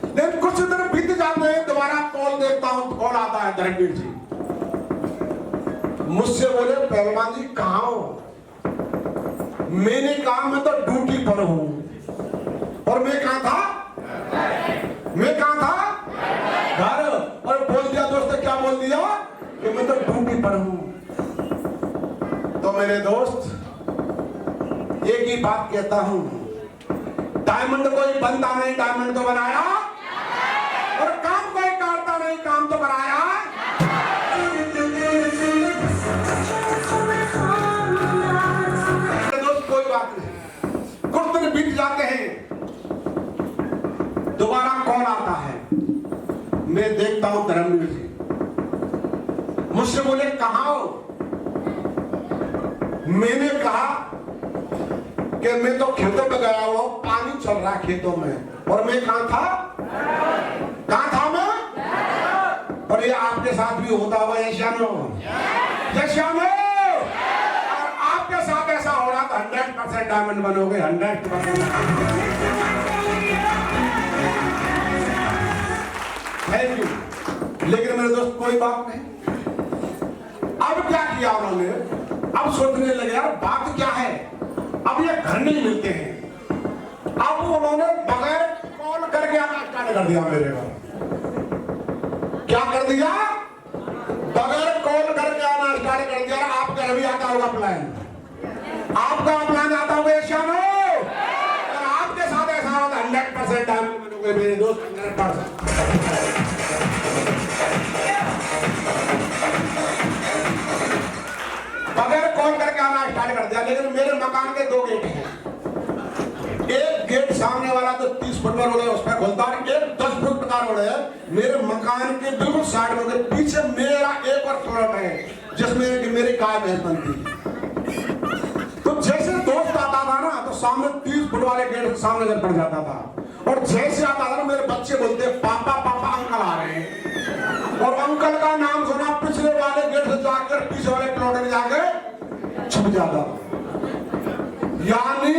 लेकिन कुछ दिन बीत जाते हैं, दोबारा कॉल देखता हूं, कॉल आता है धर्मवीर जी मुझसे, बोले पहलवान जी कहाँ हो? मैंने कहा मैं तो ड्यूटी पर हूं। और मैं कहाँ था? मैं कहाँ था? घर। और बोल दिया दोस्त, क्या बोल दिया कि मैं तो ड्यूटी पर हूं। तो मेरे दोस्त एक ही बात कहता हूं, डायमंड कोई बनता नहीं, डायमंड तो बनाया, और काम कोई काटता नहीं, काम तो बनाया। दोस्त कोई बात नहीं, कुछ दिन बीत जाते हैं, दोबारा कॉल आता है, मैं देखता हूं धर्मवीर जी मुझसे, बोले कहाँ हो? मैंने कहा कि मैं तो खेतों में गया हुआ, पानी चल रहा है खेतों में। और मैं कहाँ था? कहाँ था मैं? और ये आपके साथ भी होता हुआ यशानो, यशानो, और आपके साथ ऐसा हो रहा तो 100% डायमंड बनोगे, 100%। Thank you. लेकिन मेरे दोस्त कोई बात नहीं। अब क्या किया उन्होंने? अब सोचने लगे यार बात क्या है, अब ये घर नहीं मिलते हैं। अब उन्होंने बगैर कॉल करके आना स्टार्ट कर दिया मेरे घर। क्या कर दिया? बगैर कॉल करके आना स्टार्ट कर दिया। आपका अभी आता होगा प्लान, आपका प्लान आता होगा यशानो, और आपके साथ ऐसा होगा 100% डायमंड बनोगे मेरे दोस्त, 100%। बगैर कॉल करके आना स्टार्ट कर दिया। लेकिन मेरे मकान के 2 गेट हैं, एक गेट सामने वाला तो 30 फुट पर रोड है, उस पर खुलता है, एक 10 फुट का रोड है। मेरे मकान के बिल्कुल साइड में पीछे मेरा एक और प्लॉट है जिसमें मेरी गाय भैंस बनती। तो जैसे दोस्त आता था ना तो सामने 30 फुट वाले गेट के सामने जब पड़ जाता था, और जैसे आता था ना मेरे बच्चे बोलते पापा पापा अंकल आ रहे हैं, और अंकल का नाम सुना पिछले वाले गेट से जाकर पीछे वाले प्लॉट में जाकर छुप जाता। यानी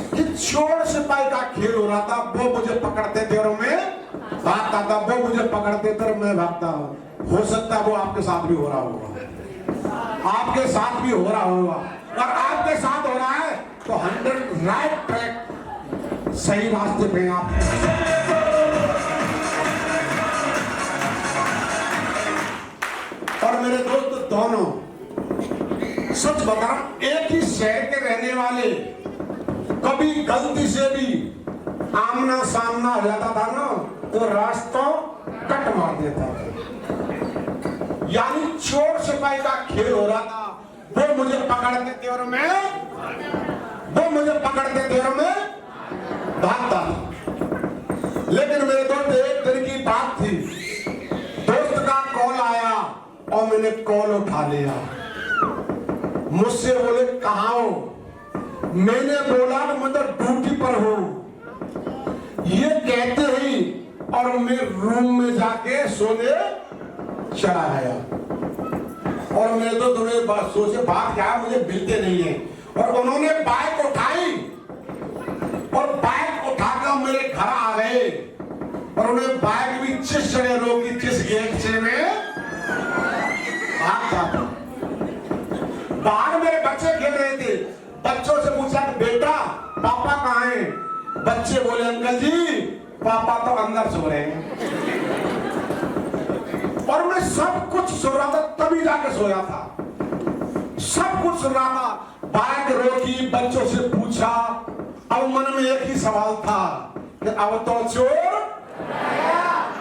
कि चोर सिपाही का खेल हो रहा था, वो मुझे पकड़ते थे और मैं भागता था, वो मुझे पकड़ते थे और मैं भागता। हो सकता है वो आपके साथ भी हो रहा होगा, आपके साथ भी हो रहा होगा, और आपके साथ हो रहा है तो 100 राइट ट्रैक, सही रास्ते पे आप। और मेरे दोस्त दोनों सच बता, एक ही शहर के रहने वाले कभी गलती से भी आमना सामना हो जाता था ना तो रास्तों कट मार देता था। यानी चोर सिपाही का खेल हो रहा था, वो मुझे पकड़ते थे और मैं, वो मुझे पकड़ते थे और मैं भागता था। लेकिन मेरे दोस्त एक दिन की बात थी, दोस्त का कॉल आया और मैंने कॉल उठा लिया। मुझसे बोले कहाँ हो? मैंने बोला मैं तो ड्यूटी पर हूं। ये कहते ही और मैं रूम में जाके सोने चला गया। और मेरे तो तुम्हें सोचे बात क्या है, मुझे मिलते नहीं है। और उन्होंने बाइक उठाई और बाइक उठाकर मेरे घर आ गए और उन्हें बाइक भी जिस जगह रोकी, जिस गेट से में भाग। बाहर मेरे बच्चे खेल रहे थे, बच्चों से पूछा कि बेटा पापा कहाँ हैं? बच्चे बोले अंकल जी पापा तो अंदर सो रहे हैं। और मैं सब कुछ सुन रहा था, तभी जाके सोया था। सब कुछ सुन रहा था, बाइक रोकी, बच्चों से पूछा। अब मन में एक ही सवाल था कि अब तो चोर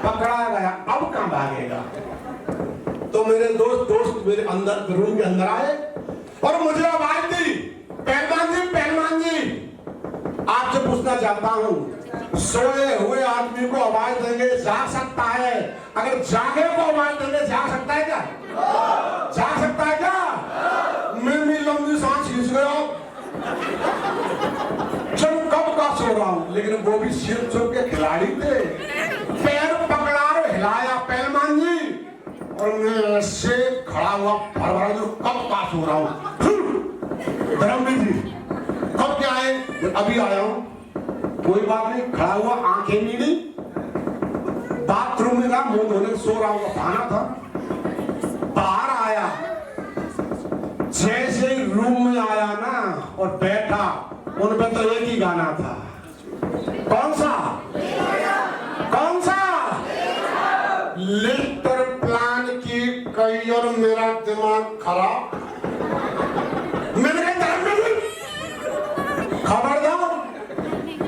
पकड़ा गया, अब कहां भागेगा? तो मेरे दोस्त मेरे अंदर रूम के अंदर आए और मुझे आवाज दी, पहलवान जी आपसे पूछना चाहता हूं, सोए हुए आदमी को आवाज देंगे जाग सकता है, अगर जागे को आवाज देंगे जाग सकता है क्या? जाग सकता है क्या? मैं लंबी सांस खींच गया, जब कब का सो रहा हूं, लेकिन वो भी सिर चुप के खिलाड़ी थे। पैर पकड़ा और हिलाया पहलवान जी, और मैं ऐसे खड़ा हुआ भरभरा जो कब का सो रहा हूं। धर्मवीर जी कब क्या आए? अभी आया हूं। कोई बात नहीं, खड़ा हुआ, आंखें नीली, बाथरूम में था, मुंह धोने सो रहा हूं, खाना था। बाहर आया, जैसे ही रूम में आया ना और बैठा, उनपे तो एक ही गाना था। कौन सा? लिटर प्लान की कई और मेरा दिमाग खराब। मैंने कहा खबरदार,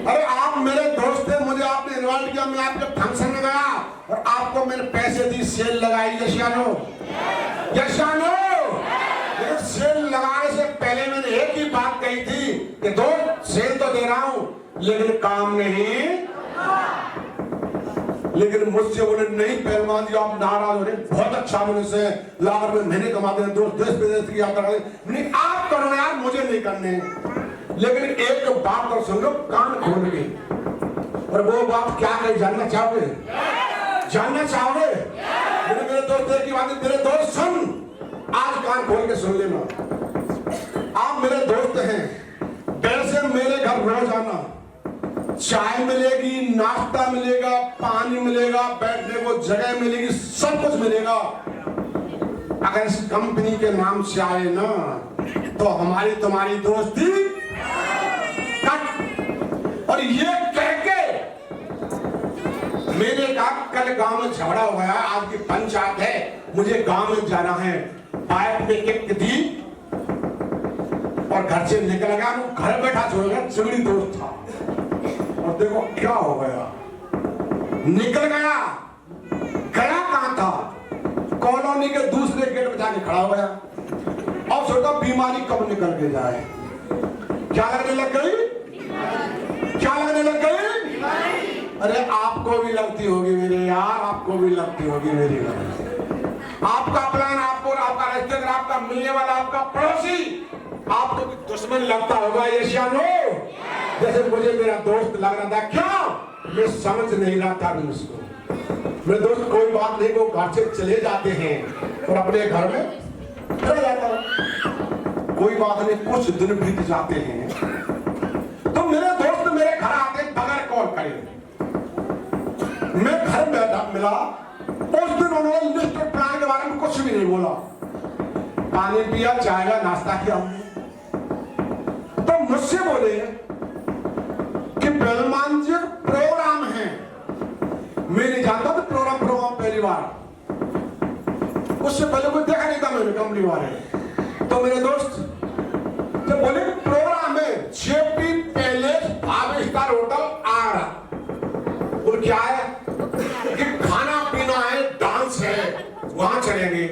अरे आप मेरे दोस्त थे, मुझे आपने इनवाइट किया, मैं आपके फंक्शन में गया और आपको मैंने पैसे दी, सेल लगाई। यशानो सेल लगाने से पहले मैंने एक ही बात कही थी कि दोस्त सेल तो दे रहा हूं लेकिन काम नहीं। लेकिन मुझसे बोले नहीं पहलवान जी आप नाराज हो रहे, बहुत अच्छा मनुष्य है, लाख रुपए महीने कमाते हैं, दोस्त देश विदेश की यात्रा नहीं, आप करो यार, मुझे नहीं करने। लेकिन एक बात और सुन लो कान खोल के, और वो बात क्या कही जानना चाहोगे? मेरे दोस्त की बात, मेरे दोस्त सुन, आज कान खोल के सुन लेना। आप मेरे दोस्त हैं, वैसे मेरे घर रोज आना, चाय मिलेगी, नाश्ता मिलेगा, पानी मिलेगा, बैठने को जगह मिलेगी, सब कुछ मिलेगा। अगर इस कंपनी के नाम से आए ना तो हमारी तुम्हारी दोस्ती कट। और ये कह के मैंने कहा कल गांव में झगड़ा हो गया, आज की पंचायत है, मुझे गांव में जाना है। बाइक पे किक दी और घर से निकल गया, घर बैठा छोड़ गया, चिड़ी दोस्त था। और देखो क्या हो गया, निकल गया कहां था? कॉलोनी के दूसरे गेट पे जाके खड़ा हो गया। अब सोचा बीमारी कब निकल के जाए। क्या लगने लग गई? अरे आपको भी लगती होगी मेरे यार, आपको भी लगती होगी मेरी। आपका प्लान, आपको, आपका रिश्तेदार, आपका मिलने वाला, आपका पड़ोसी आपको भी दुश्मन लगता होगा। एशियानो जैसे मुझे मेरा दोस्त लग रहा था। क्या मैं समझ नहीं रहा था उसको। मेरे दोस्त कोई बात नहीं, वो घर से चले जाते हैं और अपने घर में चले जाता हूं, कोई बात नहीं। कुछ दिन बीत जाते हैं तो मेरे दोस्त मेरे घर आते बगैर कॉल करे। मैं घर बैठा मिला, उस दिन उन्होंने लिस्ट प्लान के बारे में कुछ भी नहीं बोला। पानी पिया, चाय का नाश्ता किया, तो मुझसे बोले कि पहलवान जी प्रोग्राम है। मैं नहीं जानता था प्रोग्राम पहली बार, उससे पहले कोई देखा नहीं था मैंने कंपनी वाले। तो मेरे दोस्त जब बोले प्रोग्राम है JP palace 5 star hotel Agra, और क्या है कि खाना पीना है, डांस है, वहां चलेंगे।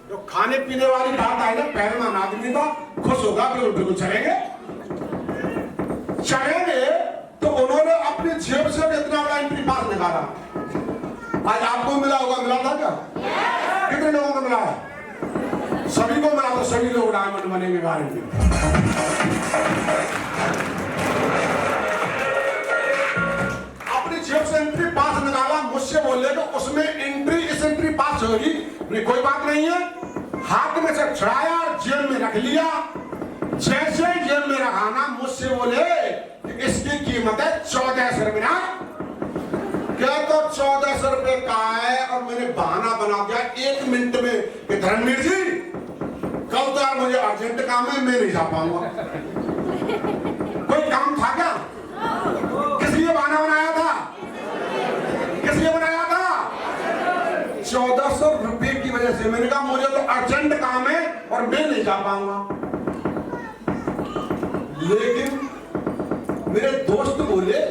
तो खाने पीने वाली बात आई ना, पहलवान आदमी था, खुश होगा, बिल्कुल चलेंगे। तो उन्होंने अपनी जेब से इतना बड़ा एंट्री पास निकाला। आज आपको मिला होगा, मिला था क्या? कितने लोगों को मिला है? सभी को मिला, तो सभी लोग डायमंड बनेंगे गारंटी। अपनी जेब से एंट्री पास निकाला, मुझसे बोले तो उसमें एंट्री, इस एंट्री पास होगी, कोई बात नहीं है, हाथ में से छुड़ाया और जेब में रख लिया। जैसे जेब में रखाना मुझसे बोले कि इसकी कीमत है 1400 रुपये ना। क्या तो 1400 रुपये का है। और मैंने बहाना बना दिया 1 मिनट में कि धर्मवीर जी कल तो यार मुझे अर्जेंट काम है, मैं नहीं जा पाऊंगा। कोई काम था क्या? किस लिए बहाना बनाया था? किस लिए बनाया था? 1400 रुपये की वजह से। मैंने कहा मुझे तो अर्जेंट काम है और मैं नहीं जा पाऊंगा। लेकिन मेरे दोस्त बोले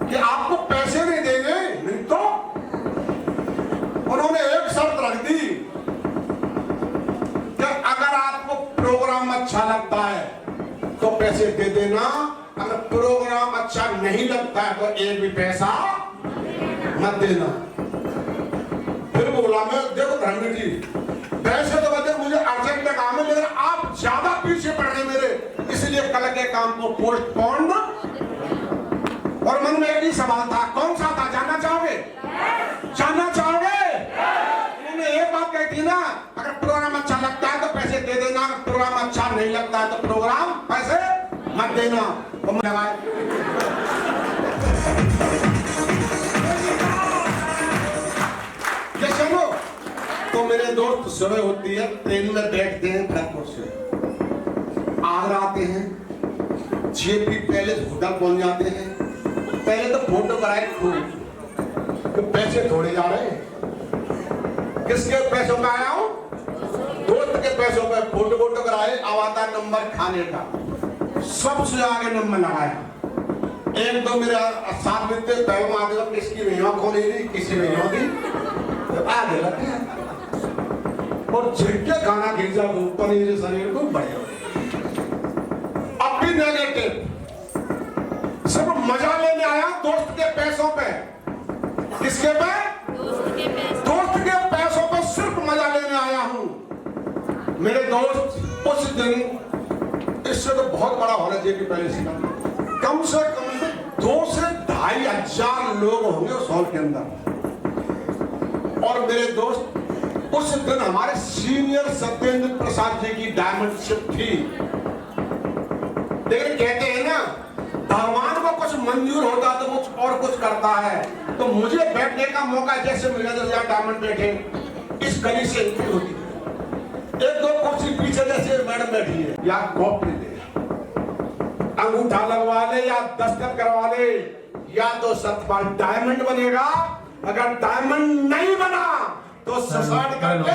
कि आपको पैसे नहीं देंगे। नहीं तो उन्होंने एक शर्त रख दी कि अगर आपको प्रोग्राम अच्छा लगता है तो पैसे दे देना, अगर प्रोग्राम अच्छा नहीं लगता है तो एक भी पैसा मत देना। फिर बोला मैं, देखो धर्मवीर जी पैसे तो बता, मुझे अर्जेंट में काम है लेकिन आप ज्यादा पीछे पड़ रहे मेरे, इसलिए कल के काम को पोस्टपोन। और मन में एक ही सवाल था, कौन सा था? जानना चाहोगे? जानना चाहोगे? उन्होंने एक बात कही थी ना, अगर प्रोग्राम अच्छा लगता है तो पैसे दे देना, अगर प्रोग्राम अच्छा नहीं लगता है तो प्रोग्राम पैसे मत देना। तो मैं लगाए ये सुनो। तो मेरे दोस्त सुबह होती है ट्रेन में बैठते हैं खड़गपुर से आगरा आते हैं, जेपी पैलेस होटल पहुंच जाते हैं। पहले तो फोटो कराए खूब, तो पैसे थोड़े जा रहे हैं। किसके पैसों में आया हूं? दोस्त के पैसों पे फोटो कराए। अब आता नंबर खाने का, सबसे आगे नंबर लगाया। एक दो मेरे साथ में थे, पैर मार दिया, किसकी नहीं खोली थी, किसी नहीं होती आगे लगे और झटके गाना खींचा पनीर शरीर को बढ़िया। अब भी नेगेटिव, सब मजा लेने आया दोस्त के पैसों पे। किसके पे? दोस्त के पैसों पे सिर्फ मजा लेने आया हूं। मेरे दोस्त उस दिन, इससे तो बहुत बड़ा होना चाहिए पैलेस का, कम से कम 2 से 2,500 लोग होंगे उस हॉल के अंदर। और मेरे दोस्त उस दिन हमारे सीनियर सत्येंद्र प्रसाद जी की डायमंड शिप थी। लेकिन कहते हैं ना, भगवान को कुछ मंजूर होता तो कुछ और कुछ करता है। तो मुझे बैठने का मौका जैसे मिला, जैसे डायमंड बैठे, इस गली से एंट्री होती है, 1-2 कुर्सी पीछे जैसे मैडम बैठी है, या कॉपी दे, अंगूठा लगवा ले या दस्तखत करवा ले, या तो सतपाल डायमंड बनेगा। अगर डायमंड नहीं बना तो सुसाइड करके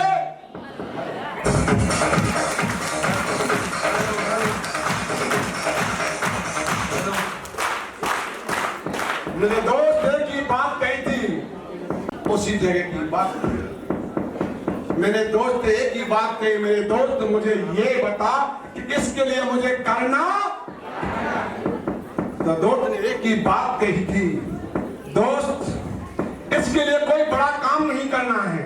मेरे दोस्त एक ही बात कही थी, उसी जगह की बात। मेरे दोस्त एक ही बात कही, मेरे दोस्त मुझे ये बता कि इसके लिए मुझे करना। तो दोस्त ने एक ही बात कही थी, दोस्त इसके लिए कोई बड़ा काम नहीं करना है,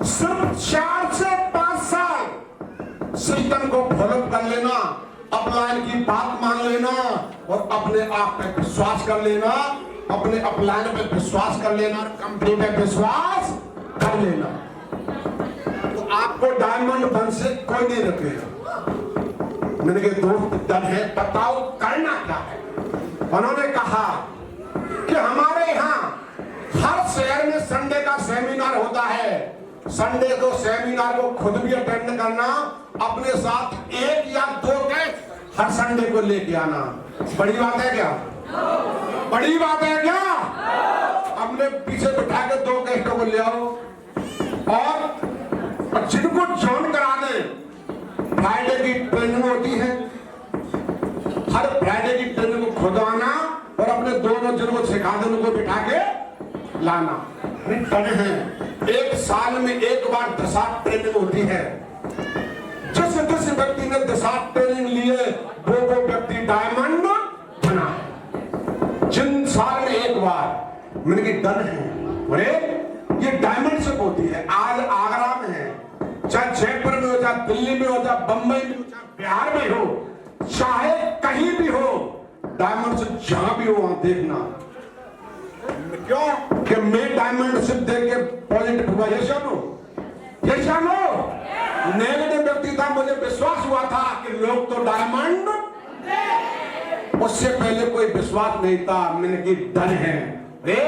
सिर्फ 4 से 5 साल सिस्टम को फॉलो कर लेना, अपलाइन की बात मान लेना और अपने आप पे विश्वास कर लेना, अपने अपलाइन पे विश्वास कर लेना, कंपनी पे विश्वास कर लेना, तो आपको डायमंड बन से कोई नहीं रखेगा। मैंने कहा दोस्त डर है, बताओ करना क्या है। उन्होंने कहा कि हमारे यहाँ हर शहर में संडे का सेमिनार होता है, संडे को सेमिनार को खुद भी अटेंड करना, अपने साथ 1 या 2 गेस्ट हर संडे को लेके आना। बड़ी बात है क्या? बड़ी बात है क्या? अपने पीछे बिठा के 2 गेस्टों को ले आओ और जिनको ज्वाइन करा दे। फ्राइडे की ट्रेनिंग होती है, हर फ्राइडे की ट्रेनिंग को खुद आना और अपने दोनों जिनको सिखा दे उनको बिठा के लाना। हैं 1 साल में 1 बार दसात ट्रेनिंग होती है। जिस व्यक्ति ने दसात ट्रेनिंग लिए वो व्यक्ति डायमंड बना। जिन साल में 1 बार मैंने की डन है, अरे ये डायमंड शिप होती है। आज आगरा में है, चाहे जयपुर में हो, चाहे दिल्ली में हो, चाहे बंबई में हो, चाहे बिहार में हो, चाहे कहीं भी हो, डायमंड शिप जहां भी हो वहां देखना। क्यों कि मैं डायमंड शिप देख के पॉजिटिव हुआ। ये जानो नेगेटिव व्यक्ति था, मुझे विश्वास हुआ था कि लोग तो डायमंड, उससे पहले कोई विश्वास नहीं था। मैंने कि धन है रे,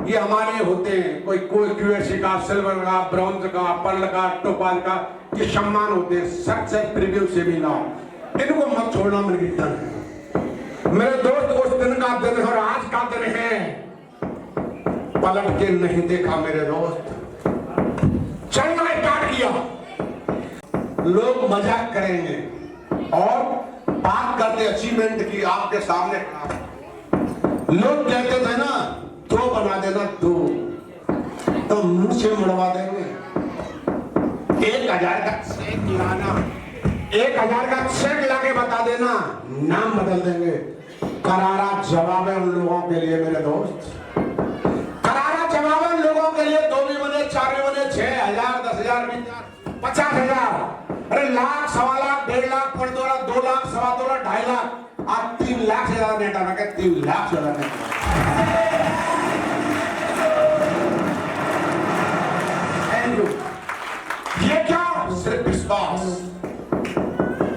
ये हमारे होते हैं, कोई क्यूएससी का, सिल्वर का, ब्रॉन्ज का, पर्ल का, टोपाज का, ये सम्मान होते हैं, सक्सेस प्रीमियम से भी ना, इनको मत छोड़ना। मेरे धन है मेरे दोस्त, उस दिन का दिन है और आज का दिन है, पलट के नहीं देखा मेरे दोस्त, चलना स्टार्ट किया। लोग मजाक करेंगे और बात करते अचीवमेंट की, आपके सामने लोग कहते थे ना 2 बना देना 2, तो मुंह से मुड़वा देंगे। 1000 का चेक लाना, 1000 का चेक लाके बता देना, नाम बदल देंगे। करारा जवाब है उन लोगों के लिए मेरे दोस्त, करारा जवाब है उन लोगों के लिए। 2 भी बने, 4 भी बने, 6000, 10,000, 20,000, 50,000, अरे लाख, 1.25 लाख, 1.5 लाख, 2 लाख, 2 लाख, 2.25 लाख, 2.5 लाख, आज 3 लाख से ज्यादा नेट आना, 3 लाख से ज्यादा नेट। ये क्या? सिर्फ विश्वास,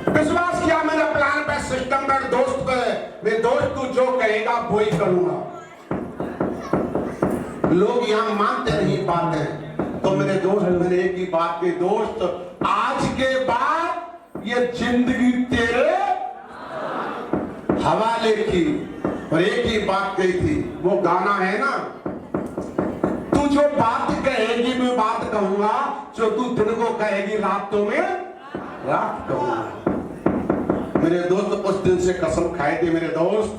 विश्वास किया मैंने प्लान पे, सिस्टम पे, दोस्त पे। मेरे दोस्त तू जो कहेगा वो ही करूंगा। लोग यहां मानते नहीं पाते, तो मेरे दोस्त मैंने एक ही बात की, दोस्त आज के बाद ये जिंदगी तेरे हवाले की। और एक ही बात कही थी, वो गाना है ना, तू जो बात कहेगी मैं बात कहूंगा, जो तू दिन को कहेगी रातों में रात कहूंगा। मेरे दोस्त उस दिन से कसम खाए थे मेरे दोस्त,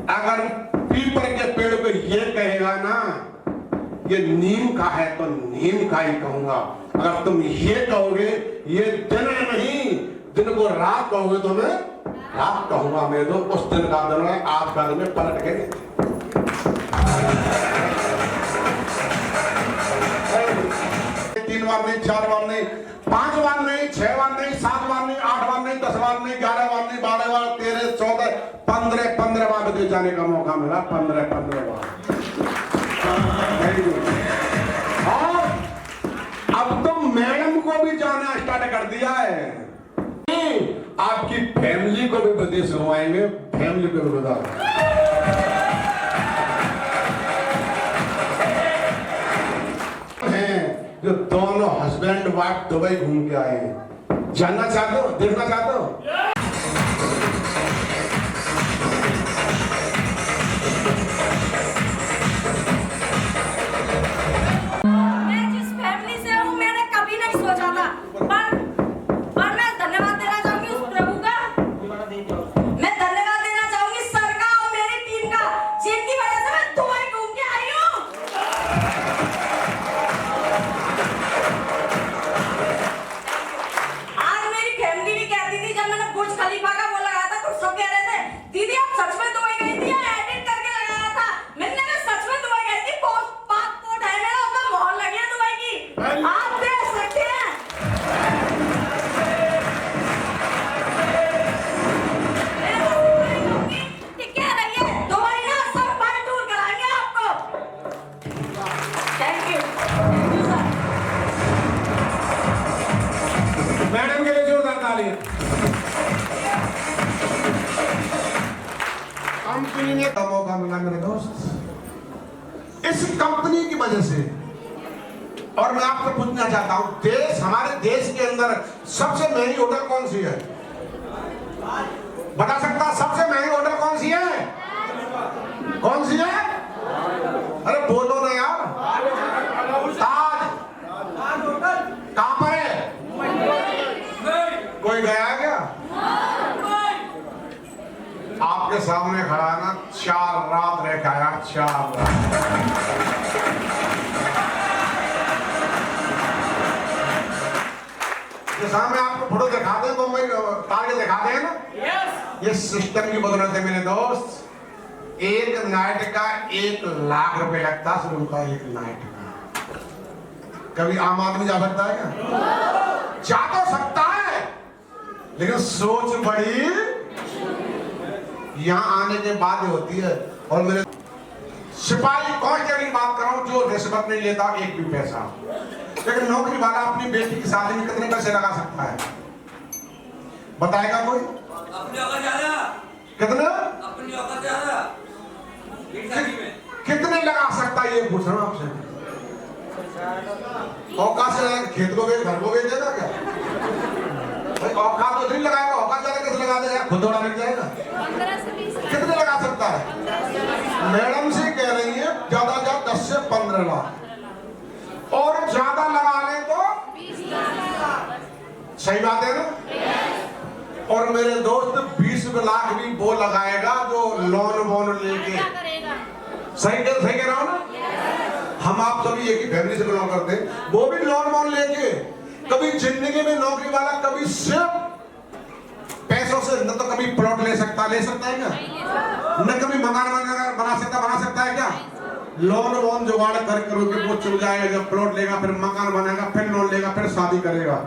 अगर पीपल के पेड़ पे ये कहेगा ना ये नीम का है तो नीम का ही कहूंगा। अगर तुम ये कहोगे ये दिन नहीं, दिन को रात कहोगे तो मैं रात कहूंगा। मेरे दोस्त उस दिन का दिन है, आज का दिन में पलट गए। 3 बार नहीं, 4 बार नहीं, 5 बार नहीं, 6 बार नहीं, 7 बार नहीं, 8 बार नहीं, 10 बार नहीं, 11 बार नहीं, 12 बार, 13, 14, 15 बार मुझे जाने का मौका मिला। 15 बार। और अब तो मैडम को भी जाना स्टार्ट कर दिया है, आपकी फैमिली को भी विदेश घुमाएंगे, फैमिली को भी बता जो दोनों हस्बैंड वाइफ दुबई घूम के आए हैं। जानना चाहते हो, देखना चाहते हो? मैं जिस फैमिली से हूँ मैंने कभी नहीं सोचा था, पर मैं धन्यवाद देना चाहूंगी उस प्रभु का, मैं धन्यवाद देना चाहूंगी सर का और मेरी टीम का, जिनकी वजह से मैं दुबई घूम के आई हूँ। आज मेरी फैमिली भी कहती थी, जब मैंने बुर्ज खलीफा का वो लगाया था तो सब कह रहे थे दीदी आप सच में दुबई गई थी या एडिट करके लगाया था? मैंने कहा सच में दुबई गई थी, पासपोर्ट है मेरा, उसका मोहर लगी है दुबई की, आप देख सकते हैं। मैं तो दुबई कहूंगी कि कह रही है दुबई ना सब बार टूर कराएंगे आपको। Thank you sir. मैडम के लिए जोरदार तालियां। कंपनी ने मौका मिला मेरे दोस्त, इस कंपनी की वजह से। और मैं आपसे पूछना चाहता हूं, देश, हमारे देश के अंदर सबसे महंगी होटल कौन सी है? बता सकता सबसे महंगी होटल कौन सी है? कौन सी है? अरे बोलो ना यार। ताज। कहां पर है? कोई गया है क्या? आपके सामने खड़ा है ना, 4 रात रह के आया, 4 रात। ये सामने आपको फोटो दिखाते हैं, मुंबई टारगेट दिखाते हैं ना, ये सिस्टम की बदौलत है मेरे दोस्त। एक नाइट का 1 लाख रुपए लगता है, रूम का 1 नाइट का। कभी आम आदमी जा सकता है क्या? जा तो सकता है, लेकिन सोच बड़ी यहाँ आने के बाद होती है। और मेरे सिपाही कांस्टेबल की बात कर रहा हूं, जो रिश्वत नहीं लेता एक भी पैसा, लेकिन नौकरी वाला अपनी बेटी की शादी में कितने पैसे लगा सकता है? बताएगा कोई? अपनी औकात ज्यादा, कितने अपनी औकात ज्यादा, कितने लगा सकता है, ये पूछ रहा हूँ आपसे। औकात से ज्यादा खेत को बेच, घर को बेच देगा क्या? भाई औकात तो नहीं लगाएगा, औकात ज्यादा कैसे लगा देगा? खुद दौड़ा लग जाएगा। कितने लगा सकता है? मैडम से कह रही है ज्यादा ज्यादा 10 से 15 लाख, और ज्यादा लगा ले तो 20 लाख। सही बात है ना? और मेरे दोस्त 20 लाख भी वो लगाएगा जो लोन वोन लेके। सही कह रहा हूँ ना? हम आप सभी एक ही फैमिली से बिलोंग करते हैं, वो भी लोन वोन लेके। कभी जिंदगी में नौकरी वाला कभी सिर्फ पैसों से न तो कभी प्लॉट ले सकता है क्या? न कभी मकान बना सकता है क्या? लोन वोन जुगाड़ करोगे वो चुन जाएगा, जब प्लॉट लेगा फिर मकान बनाएगा, फिर लोन लेगा, फिर शादी करेगा।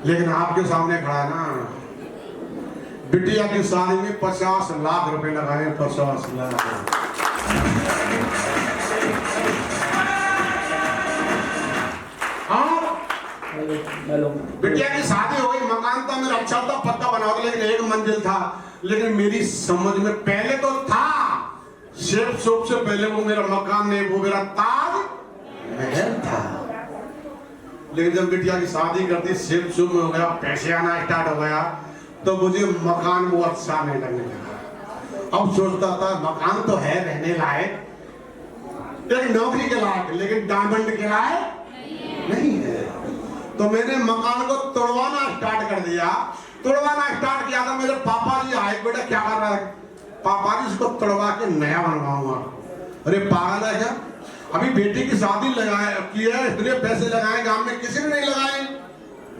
लेकिन आपके सामने खड़ा है ना, बिटिया की शादी में 50 लाख रुपए लगाए। 50 लाख। बिटिया की शादी हो गई, मकान था मेरा अच्छा था, पक्का बना था, लेकिन 1 मंजिल था। लेकिन मेरी समझ में पहले तो था, सिर्फ सबसे पहले वो मेरा मकान नहीं, वो मेरा ताज महल था। लेकिन जब बिटिया की शादी करती, सिर्फ शुभ हो गया, पैसे आना स्टार्ट हो गया, तो मुझे मकान वो अच्छा नहीं लगने लगा। अब सोचता था मकान तो है रहने लायक, एक नौकरी के लायक, लेकिन डायमंड के लायक नहीं है। तो मैंने मकान को तोड़वाना स्टार्ट कर दिया। तोड़वाना स्टार्ट किया था, मेरे पापा जी आए, बेटा क्या कर रहा है? पापा जी इसको तोड़वा के नया बनवाऊंगा। अरे पागल है क्या? अभी बेटी की शादी की है, इतने पैसे लगाए, गांव में किसी ने नहीं लगाए,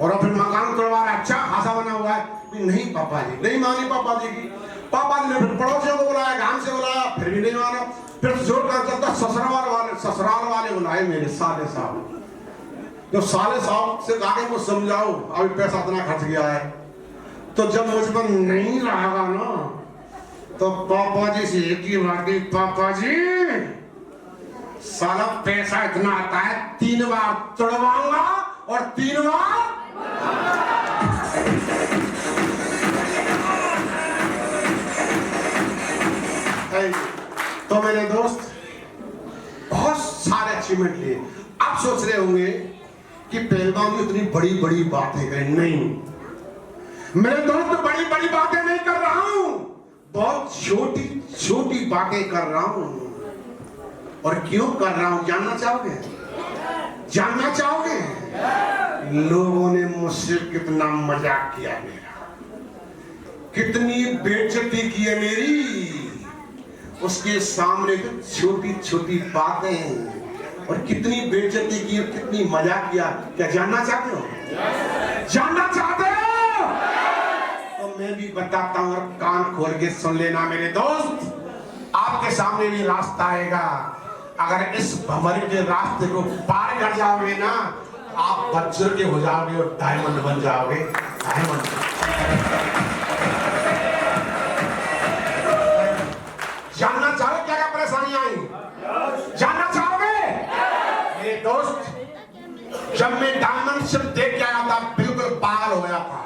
और फिर मकान तोड़वा रहा, अच्छा खासा बना हुआ है। नहीं पापा जी, नहीं मानी पापा जी की। पापा जी ने फिर पड़ोसियों को बुलाया, गांव से बुलाया, फिर भी नहीं माना। फिर जोर कर चलता ससुराल वाले बुलाए मेरे साले साहब। जो साले साहब से कहा कि मुझे समझाओ, अभी पैसा इतना खर्च गया है। तो जब मुझ पर नहीं रहेगा ना, तो पापा जी से एक ही बात की, पापा जी साला पैसा इतना आता है, 3 बार तोड़वाऊंगा और 3 बार। तो मेरे दोस्त बहुत सारे अचीवमेंट लिए। आप सोच रहे होंगे कि पहलवान इतनी बड़ी बड़ी बातें करें। नहीं मेरे दोस्त, बड़ी बड़ी बातें नहीं कर रहा हूं, बहुत छोटी छोटी बातें कर रहा हूं। और क्यों कर रहा हूं जानना चाहोगे? जानना चाहोगे? लोगों ने मुझसे कितना मजाक किया मेरा, कितनी बेइज्जती की है मेरी, उसके सामने तो छोटी छोटी बातें, और कितनी बेइज्जती की, कितनी मजाक किया। क्या जानना चाहते हो? जानना चाहते हो? तो मैं भी बताता हूं, और कान खोल के सुन लेना मेरे दोस्त। आपके सामने भी रास्ता आएगा, अगर इस भंवरे के रास्ते को पार कर जाओगे ना, आप वज्र के हो जाओगे और डायमंड बन जाओगे। डायमंड। जानना चाहोगे क्या क्या परेशानियां आई? जानना चाहोगे? मेरे दोस्त, जब मैं डायमंड शिप देख के आया था, बिल्कुल पागल हो गया था,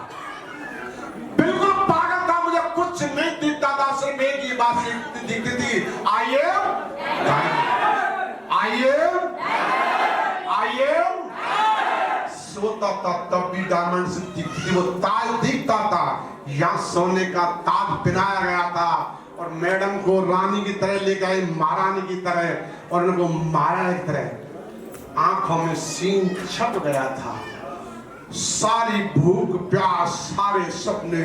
बिल्कुल पागल था। मुझे कुछ नहीं दिखता था, सिर्फ एक ही बात दिखती थी, आई एम सोता था, तब भी डायमंड शिप दिखती थी, वो ताज दिखता था, यहाँ सोने का ताज पहनाया गया था, और मैडम को रानी की तरह लेकर आई, महारानी की तरह, और उनको महारानी की तरह। आंखों में सीन छप गया था, सारी भूख प्यास, सारे सपने,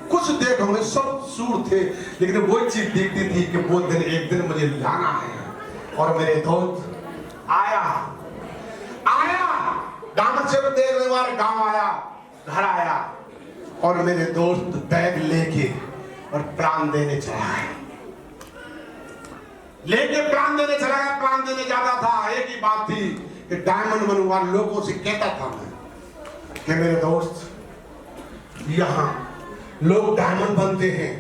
कुछ देखोगे सब सूर थे, लेकिन वो चीज देखती थी कि वो दिन एक दिन मुझे लाना है। और मेरे दोस्त आया डायमंड शिप देखने वाले गांव आया, घर आया, और मेरे दोस्त बैग लेके और प्राण देने चला गया, प्राण देने चला गया। प्राण देने जाता था, एक ही बात थी कि डायमंड बनूंगा। लोगों से कहता था मैं कि मेरे दोस्त, यहाँ लोग डायमंड बनते हैं,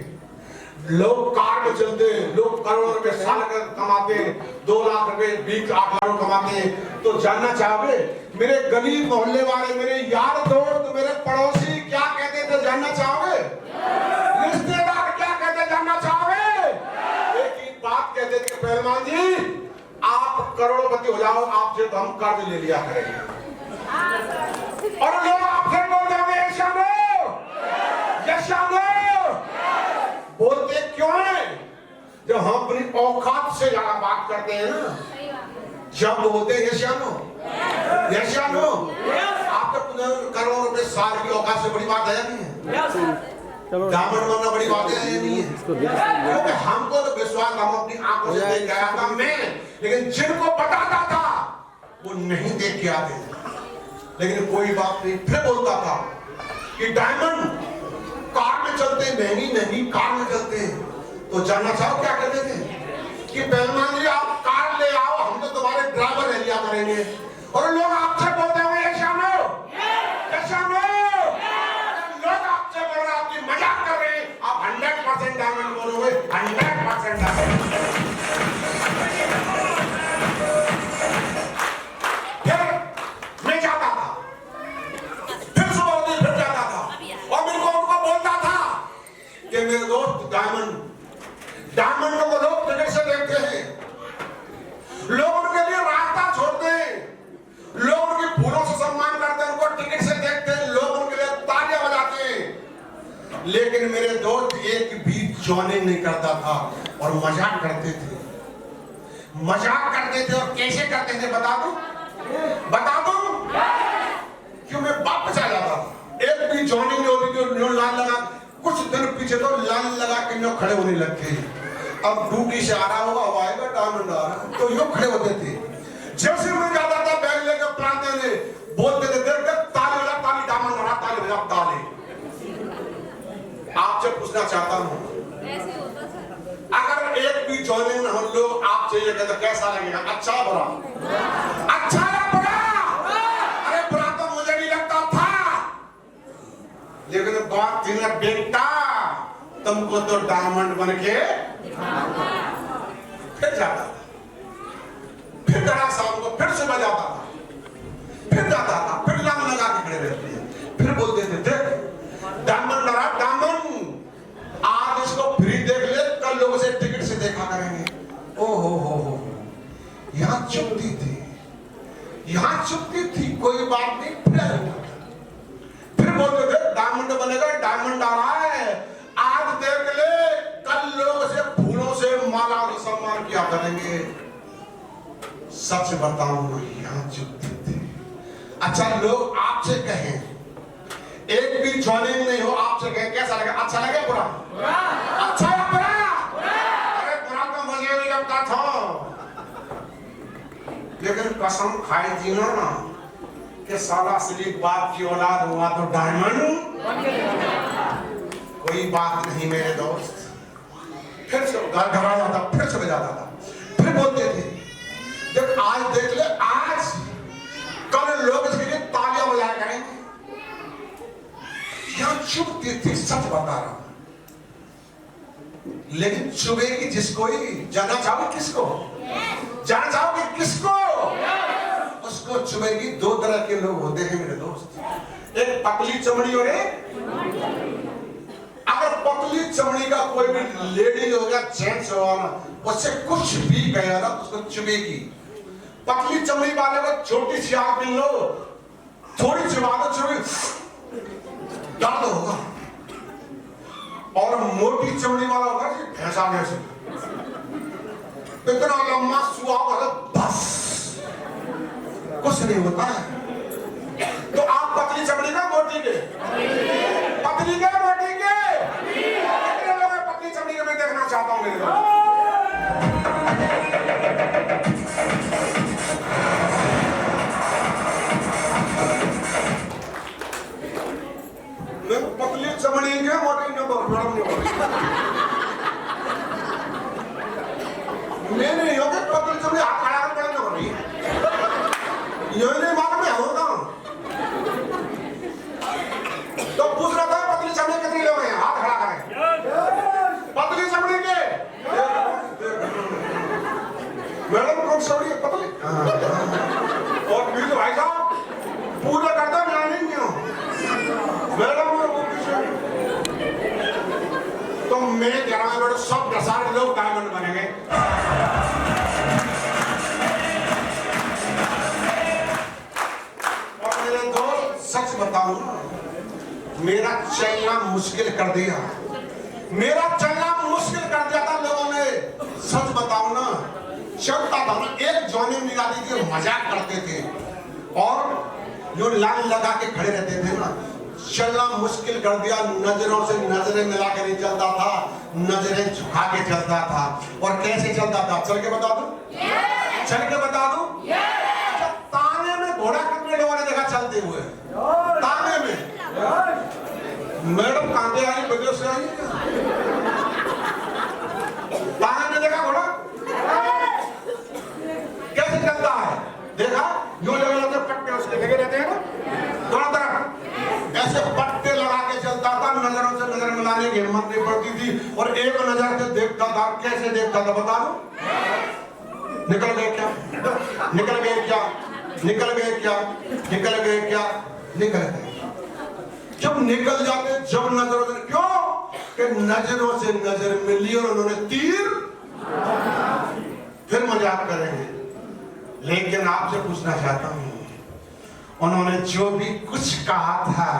लोग कार में चलते हैं, लोग करोड़ों रुपए साल कमाते हैं, 2 लाख रुपए 20 कमाते हैं। तो जानना चाहोगे मेरे गली मोहल्ले वाले, मेरे यार दोस्त, मेरे पड़ोसी क्या कहते थे जानना चाहोगे? रिश्तेदार क्या कहते जानना चाहोगे? एक ही बात कहते थे पहलवान जी, आप करोड़पति हो जाओ, आपसे तो हम कर्ज ले लिया करेंगे। और लोग आपसे बोलते हैं बोलते क्यों है? जब हम अपनी औकात से ज्यादा बात करते हैं ना, जब बोलते हैं यशानो, आप तो करोड़ों रुपए साल की औकात से बड़ी बात है नहीं है? चलो डायमंड बनना बड़ी बात है नहीं है? क्योंकि हमको तो विश्वास, हम अपनी आंखों से देख गया था मैं, लेकिन जिनको बताता था वो नहीं देख के आते, लेकिन कोई बात नहीं। फिर बोलता था कि डायमंड कार में चलते, महंगी कार में चलते, तो जानना चाहो क्या कहते थे कि पहलवान जी आप कार ले आओ, हम तो तुम्हारे ड्राइवर ले लिया करेंगे। और लोग आपसे बोलते हैं यशानो, लोग आपसे बोल रहे, आपकी मजाक कर रहे हैं, आप 100% डायमंड बोलोगे, 100% डायमंड। फिर मैं जाता था, फिर सुबह होती फिर जाता था, और मेरे को उनको बोलता था कि मेरे दोस्त डायमंड को लोग टिकट से देखते हैं, लोग उनके लिए रास्ता छोड़ते हैं, लोग उनके फूलों से सम्मान करते हैं, उनको टिकट से देखते हैं, लोग उनके लिए तालियां बजाते हैं, लेकिन मेरे दोस्त एक भी जॉइनिंग नहीं करता था और मजाक करते थे। और कैसे करते थे बता दूं? क्यों? मैं वापस आ जाता था, एक भी जॉइनिंग नहीं होती थी, लाइन लगा, कुछ दिन पीछे तो लाइन लगा के लोग खड़े होने लगते हैं। अब ड्यूटी से आ रहा होगा, अब आएगा डायमंड आ रहा, तो यूं खड़े होते थे। जैसे मैं जाता था बैग लेकर प्रांते ने बोलते थे देख ताली बजा, ताली डायमंड आ रहा, ताली बजा, ताली। आपसे पूछना चाहता हूँ, अगर एक भी जॉइनिंग न हो, लोग आपसे ये कहते कैसा लगेगा, अच्छा बुरा? अच्छा या बुरा? अरे बुरा तो मुझे नहीं लगता था, लेकिन बात थी ना बेटा, तुमको तो डायमंड बन के फिर जाता था, फिर जरा शाम को, फिर सुबह जाता था, फिर जाता था, फिर लाइन लगा के खड़े रहते हैं, फिर बोलते थे देख डायमंड लगा, डायमंड आज इसको फ्री देख ले, कल लोग उसे टिकट से देखा करेंगे। ओहो हो, यहाँ चुपती थी, कोई बात नहीं। फिर बोलते थे डायमंड बनेगा, डायमंड आ रहा है, आज देख ले, कल लोग उसे फूलों से माला और सम्मान किया करेंगे। सच बताऊं, यहाँ चुपती थी। अच्छा लोग आपसे कहें, एक भी जॉइनिंग नहीं हो, आपसे कहें कैसा लगे, अच्छा लगे बुरा? अच्छा या बुरा? अरे बुरा तो मुझे नहीं लगता था, लेकिन कसम खाई थी ना कि साला असली बाप की औलाद हुआ तो डायमंड। कोई बात नहीं मेरे दोस्त, फिर से घर आ जाता, फिर चले जाता था, फिर बोलते थे देख आज देख ले, आज कल लोग इसके लिए तालियां बजाया करेंगे। यहाँ चुपती थी, सच बता रहा हूं, लेकिन चुभेगी जिसको ही। जानना चाहोगे किसको? जानना चाहोगे किसको? उसको चुभेगी। दो तरह के लोग होते हैं मेरे दोस्त, एक पतली चमड़ी और एक, अगर पतली चमड़ी का कोई भी लेडी हो गया, जेंट्स हो ना, उससे कुछ भी कहेगा ना उसको चुभेगी। पतली चमड़ी वाले को छोटी सी आग मिल लो, थोड़ी सी बात चुभेगी, दर्द होगा। और मोटी चमड़ी वाला होगा कि भैंसा जैसे, इतना लंबा सुहा होगा, बस कुछ नहीं होता है। तो आप पतली चमड़ी का, मोटी के? पतली के, मोटी के? कितने लोग हैं पतली चमड़ी के? मैं देखना चाहता हूं मेरे दोस्त। पतली चमड़ी के, मोटी के? मैं नहीं होगा पतली चमड़ी, हाथ खड़ा कर पड़े ना रही, ये नहीं मालूम है होगा। तो पूछ रहा था पतली चमड़ी कितने लोग हैं, हाथ खड़ा करें। पतली चमड़ी के मैडम कौन चमड़ी है? पतली। और फिर भाई साहब चरण में बैठो, सब 10 लोग डायमंड बनेंगे। और मेरे दोस्त सच बताऊं, मेरा चलना मुश्किल कर दिया, मेरा चलना मुश्किल कर दिया था लोगों ने। सच बताऊं ना, चलता था ना, एक जॉइनिंग निकाली थी, मजाक करते थे और जो लाइन लगा के खड़े रहते थे ना, चलना मुश्किल कर दिया। नजरों से नजरें मिला के नहीं चलता था, नजरें झुका के चलता था। और कैसे चलता था, चल के बता दूं? चल के बता दूं? अच्छा, ताने में घोड़ा कितने लोगों ने देखा चलते हुए? ताने में मैडम कांटे आई, बजे से आई, ताने में देखा घोड़ा कैसे चलता है? देखा जो लोग पट्टे उसके लगे रहते हैं ना दोनों तरफ, ऐसे पट्टे लगा के चलता था। नजरों से नजर मिलाने की हिम्मत नहीं पड़ती थी और एक नजर से देखता था। कैसे देखता था बता दो? निकल गए क्या, निकल गए क्या, निकल गए क्या, निकल गए क्या, निकल गए। जब निकल जाते, जब नजरों से, क्यों कि नजरों से नजर मिली और उन्होंने तीर, फिर मजाक करेंगे। लेकिन आपसे पूछना चाहता हूं, उन्होंने जो भी कुछ कहा था,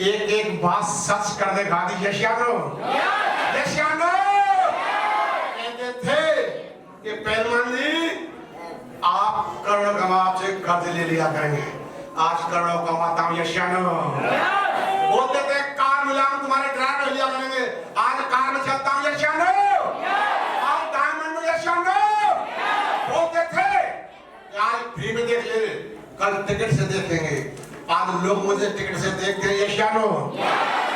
एक एक बात सच कर दे गादी यशियानो, यशियानो कहते थे कि पहलवान जी आप करोड़ों कमा से कर्ज ले लिया करेंगे, आज करोड़ों कमाता हूं यशियानो। बोलते थे कार मिला तुम्हारे ड्राइवर लिया करेंगे, आज कार में चलता हूं यशियानो, आज डायमंड में यशियानो। बोलते थे आज फ्री में देख ले, कल टिकट से देखेंगे, आज लोग मुझे टिकट से देखते हैं यशियानो,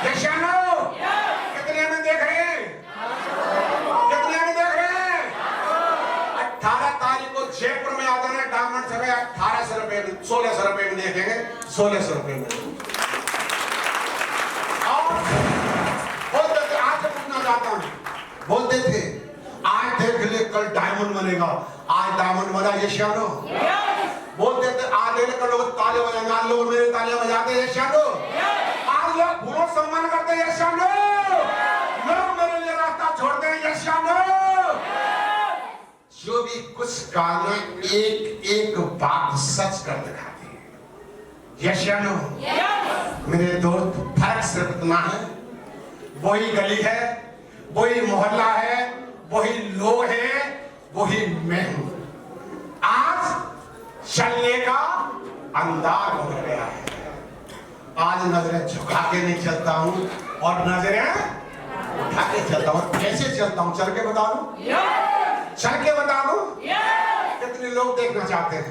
यशियानो। कितने में देख रहे हैं, कितने में देख रहे हैं? 18 तारीख को जयपुर में आता है डायमंड से 1800 रुपए में, 1600 रुपए में देखेंगे, 1600 रुपए में। और बोलते थे, आज पूछना चाहता हूं, बोलते थे आज देख ले कल डायमंड बनेगा, आज डायमंड बना यशियानो। बोलते थे आज देख कर लोग ताले बजाएंगे, आज लोग मेरे ताले बजाते हैं यशियानो। आज लोग फूलों सम्मान करते हैं यशियानो, लोग मेरे लिए रास्ता छोड़ते हैं यशियानो। जो भी कुछ कहना, एक एक बात सच कर दिखाती है यशियानो। मेरे दोस्त, फर्क सिर्फ इतना है, वही गली है, वही मोहल्ला है, वही लोग है, वही मैं हूं। आज चलने का अंदाज बदल गया है, आज नजरें झुका के नहीं चलता हूं और नजरें उठा के चलता हूं। कैसे चलता हूं, चल के बता दूं? चल के बता दूं? कितने लोग देखना चाहते हैं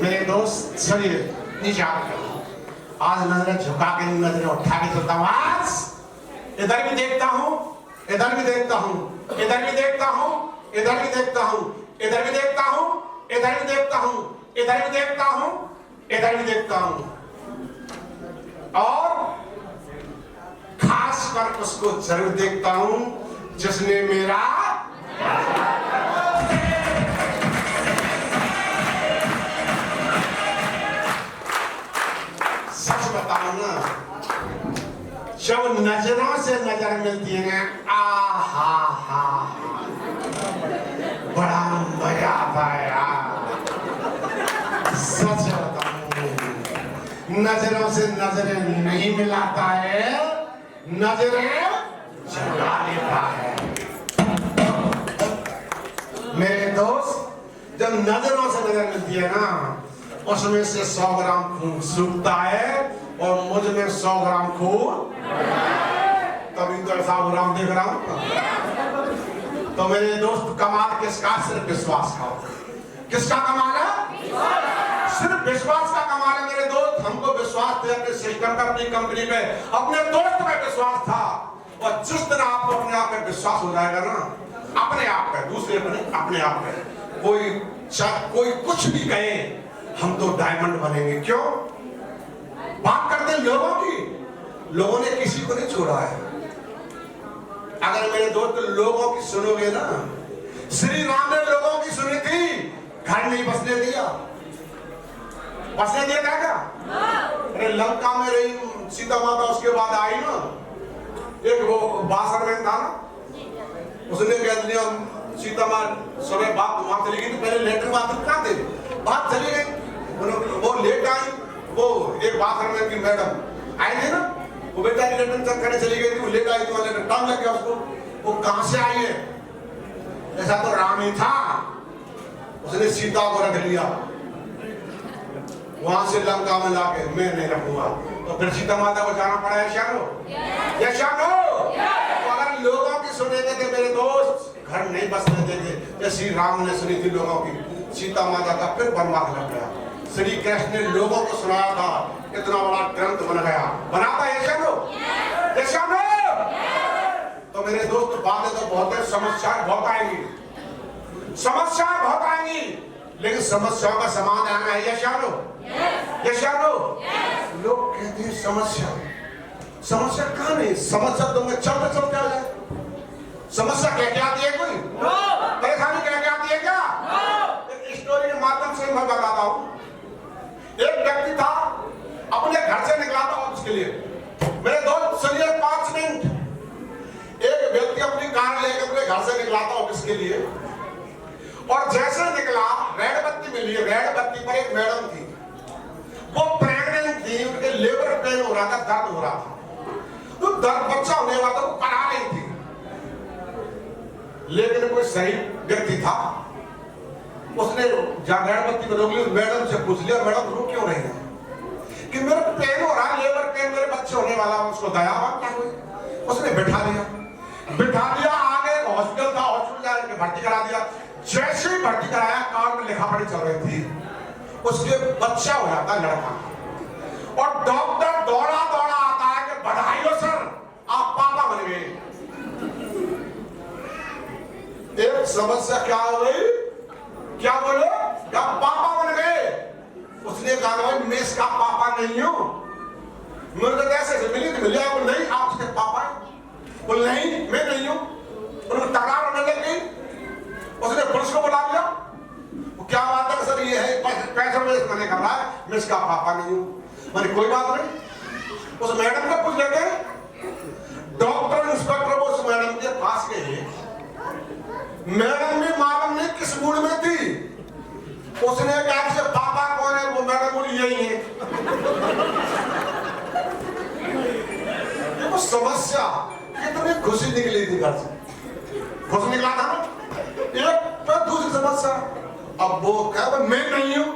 मेरे दोस्त? चलिए नीचे आज नजरें झुका के नहीं, नजरें उठा के चलता हूं। आज इधर भी देखता हूं, इधर भी देखता हूं, इधर भी देखता हूं, इधर भी देखता हूं, इधर भी देखता हूं, इधर भी देखता हूं, इधर भी देखता हूं, इधर भी देखता हूं। और खास कर उसको जरूर देखता हूं जिसने मेरा सच बताऊं ना, जब नजरों से नजर मिलती है, आहा हा, बड़ा मजा आता है यार। सच बताऊं, नजरों से नजरें नहीं मिलाता है, नजरें जगा लेता है। मेरे दोस्त, जब नजरों से नजर मिलती है ना, उसमें से 100 ग्राम खून सूखता है और मुझ में 100 ग्राम खून, तभी तो ऐसा ग्राम देख रहा हूं। तो मेरे दोस्त, कमाल किसका? सिर्फ विश्वास का। किसका कमाल है? सिर्फ विश्वास का कमाल है मेरे दोस्त। हमको विश्वास था अपने सिस्टम पे, अपनी कंपनी पे, अपने दोस्त पे विश्वास था। और जिस दिन आपको अपने आप पे विश्वास हो जाएगा ना, अपने आप पे, दूसरे पे नहीं, अपने आप पे, कोई कुछ भी कहे, हम तो डायमंड बनेंगे। क्यों? बात करते हैं लोगों की, लोगों ने किसी को नहीं छोड़ा है। अगर मेरे दोस्त लोगों की सुनोगे ना, श्री राम ने लोगों की सुनी थी, घर नहीं बसने दिया। बसने दिया था क्या? अरे लंका में रही सीता माता, उसके बाद आई ना, एक वो बासरमैन था ना, उसने कह दिया सीता माँ सुबह बात वहां चली गई, तो पहले लेटर बाथरूम कहाँ थे, बात चली गई, वो लेट आई, वो एक बासरमैन की मैडम आई थी ना, वो बेचारी लेटर चेक करने चली गई थी, वो लेट आई थी, लेटर टाइम लग गया उसको, वो कहां से आई है, ऐसा तो राम ही था, उसने सीता को रख लिया, वहां से लंका में लाके मैं नहीं रखूंगा, तो फिर सीता माता को जाना पड़ा है श्यानो, या श्यानो, तो अगर लोगों की सुनेंगे थे मेरे दोस्त घर नहीं बसने देंगे, जैसे श्री राम ने सुनी थी लोगों की, सीता माता का फिर वनवास लग गया, श्री कृष्ण ने लोगों को सुनाया था, इतना बड़ा ग्रंथ बन गया, बनाता है श्यानो, या श्यानो, तो मेरे दोस्त बातें तो बहुत है, समस्याएं बहुत आएंगी, समस्याएं बहुत आएंगी, लेकिन समस्याओं का समाधान है, या श्यानो, या श्यानो, लोग कहते हैं समस्या, समस्या कहाँ नहीं, समस्या तो मैं चलते चलते आ जाए, समस्या क्या क्या आती है, कोई परेशानी क्या क्या आती है क्या, एक स्टोरी के माध्यम से मैं बताता हूँ, एक व्यक्ति था अपने घर से निकला था ऑफिस के लिए, मेरे दोस्त सुनिए 5 मिनट, एक व्यक्ति अपनी कार लेकर अपने घर से निकला था ऑफिस के लिए, और जैसे निकला रेड बत्ती मिली, रेड बत्ती पर एक मैडम थी, वो प्रेग्नेंट थी, उनके लेबर पेन हो रहा था, दर्द हो रहा था, तो दर्द बच्चा होने वाला वो करा रही थी, लेकिन कोई सही व्यक्ति था, उसने रेड बत्ती पर रोक ली, मैडम से पूछ लिया मैडम रो क्यों रही है, कि मेरा पेन हो रहा है, लेबर पेन, मेरे बच्चे होने वाला, उसको दया क्या हुई, उसने बिठा लिया, आगे एक हॉस्पिटल था, हॉस्पिटल जाकर भर्ती करा दिया, जैसे ही भर्ती कराया कार में लिखा पढ़ी चल रही थी, उसके बच्चा हो जाता लड़का, और डॉक्टर दौड़ा दौड़ा आता है कि बधाई हो सर आप पापा बन गए। एक समस्या क्या हो गई, क्या बोले, क्या पापा बन गए, उसने कहा भाई मैं इसका पापा नहीं हूं, मेरे को कैसे मिली तो मिली, बोल नहीं आप उसके पापा हैं, बोल नहीं मैं नहीं हूं, उन्होंने तकरार होने लग गई, उसने पुलिस को बुला लिया, क्या बात है सर ये है पैसा मैंने कर रहा है, मैं इसका पापा नहीं हूं, मैंने कोई बात नहीं, उस मैडम को पूछ लेते, डॉक्टर इंस्पेक्टर उस मैडम के पास गए, मैडम भी मालूम नहीं किस मूड में थी, उसने कहा कि पापा कौन है, वो मैडम बोली यही है, ये वो समस्या कितनी खुशी निकली थी घर से, खुश निकला था ना, एक तो दूसरी समस्या, अब वो कह मैं नहीं हूं,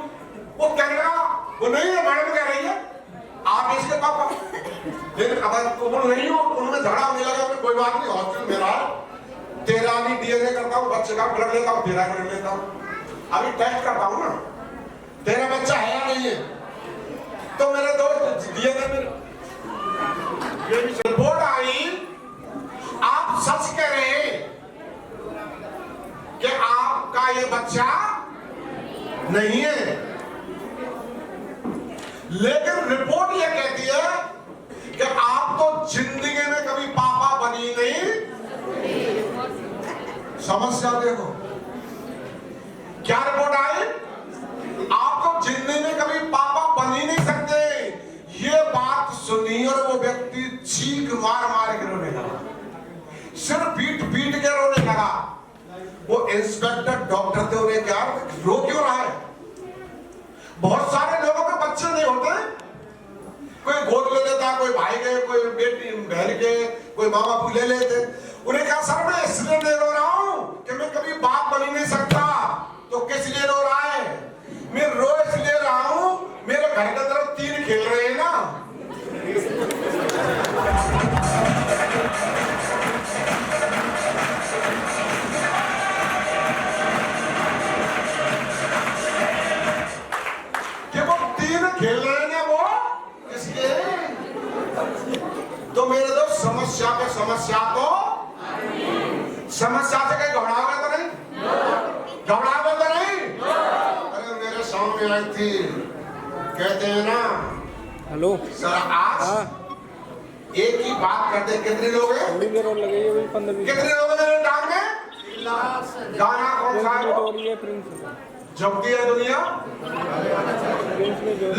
वो कह रहा वो नहीं है, मैडम कह रही है आप इसके पापा, लेकिन अब वो नहीं हो, उनमें झगड़ा होने लगा, कोई बात नहीं हॉस्पिटल में रहा, तेरा भी डीएनए करता हूँ, बच्चे का ब्लड लेता हूँ, तेरा ब्लड लेता हूँ, अभी टेस्ट करता हूँ ना, तेरा बच्चा है या नहीं है, तो मेरे दोस्त डीएनए में रिपोर्ट आई, आप सच कह रहे हैं कि आपका ये बच्चा नहीं है, लेकिन रिपोर्ट ये कहती है कि आप तो जिंदगी में कभी पापा बनी नहीं, समस्या देखो क्या रिपोर्ट आई, आप तो जिंदगी में कभी पापा बन ही नहीं सकते, ये बात सुनी और वो व्यक्ति चीख मार मार के रोने लगा, सिर पीट पीट के रोने लगा, वो इंस्पेक्टर डॉक्टर थे, उन्हें क्या रो क्यों रहा है, बहुत सारे लोगों के बच्चे नहीं होते, कोई गोद ले लेता, कोई भाई के, कोई बेटी बहन के, कोई माँ बापू ले लेते, उन्हें कहा सर मैं इसलिए नहीं रो रहा हूं कि मैं कभी बाप बन ही नहीं सकता, तो किस लिए रो रहा है, मैं रो इसलिए रहा हूं मेरे घर की तरफ 3 खेल रहे हैं ना, कि वो 3 खेल रहे हैं ना, वो किसके, तो मेरे दोस्त समस्या पे समस्या तो समस्या से कहीं घबराओगे तो नहीं, घबराओगे तो नहीं, अरे मेरे सामने आई थी, कहते हैं ना हेलो सर आज एक ही बात करते, कितने लोग हैं, लगे 15 कितने लोग हैं मेरे डांग में, गाना कौन सा है वो, जब दिया दुनिया,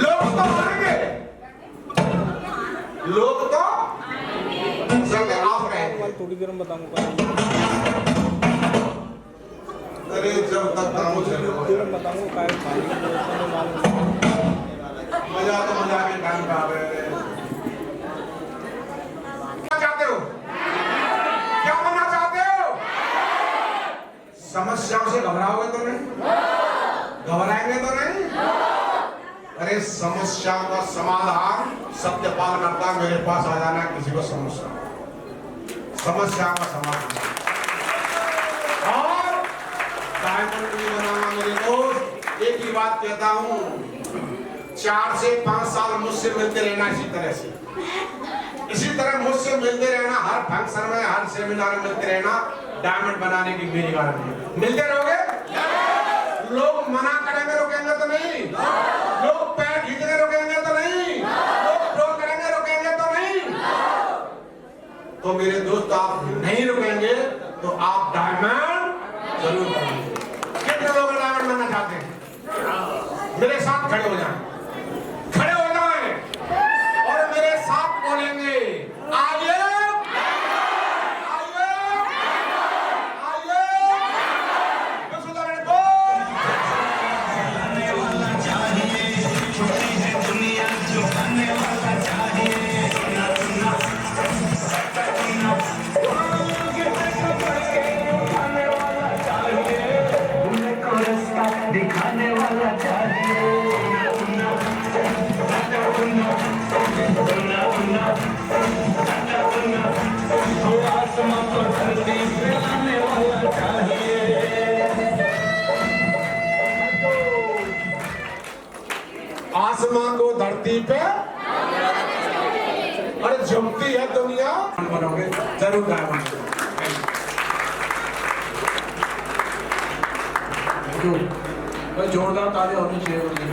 लोग तो आएंगे, लोग तो आप माल थोड़ी देर में बताऊंगा। अरे जब तक काम चले देर में बताऊंगा काय माल मजा तो मजा के टाइम का आवे। क्या चाहते हो? क्या बनना चाहते हो? समस्याओं से घबराओगे तो नहीं? घबराएंगे तो नहीं? अरे समस्या का समाधान सत्यपाल करता मेरे पास आ जाना किसी को समस्या का समाधान और डायमंड नहीं बनाना मेरे दोस्त। एक ही बात कहता हूं 4 से 5 साल मुझसे मिलते रहना इसी तरह मुझसे मिलते रहना, हर फंक्शन में हर सेमिनार में मिलते रहना। डायमंड बनाने की मेरी गारंटी। मिलते रहोगे? लोग मना करेंगे रोकेंगे तो नहीं, लोग पैर खींचने रोकेंगे तो नहीं, लोग प्रो करेंगे रोकेंगे तो नहीं। तो मेरे दोस्त आप नहीं रुकेंगे तो आप डायमंड जरूर करेंगे। कितने लोग डायमंड बनना चाहते हैं? मेरे साथ खड़े हो जाएं, खड़े हो जाएं और मेरे साथ बोलेंगे आइए दिखाने वाला चाहिए। आसमां को धरती पे लाने वाला चाहिए। आसमां को धरती पे अरे झुकती है दुनिया। बनोगे जरूर डायमंड। भाई जोरदार ताली होनी चाहिए।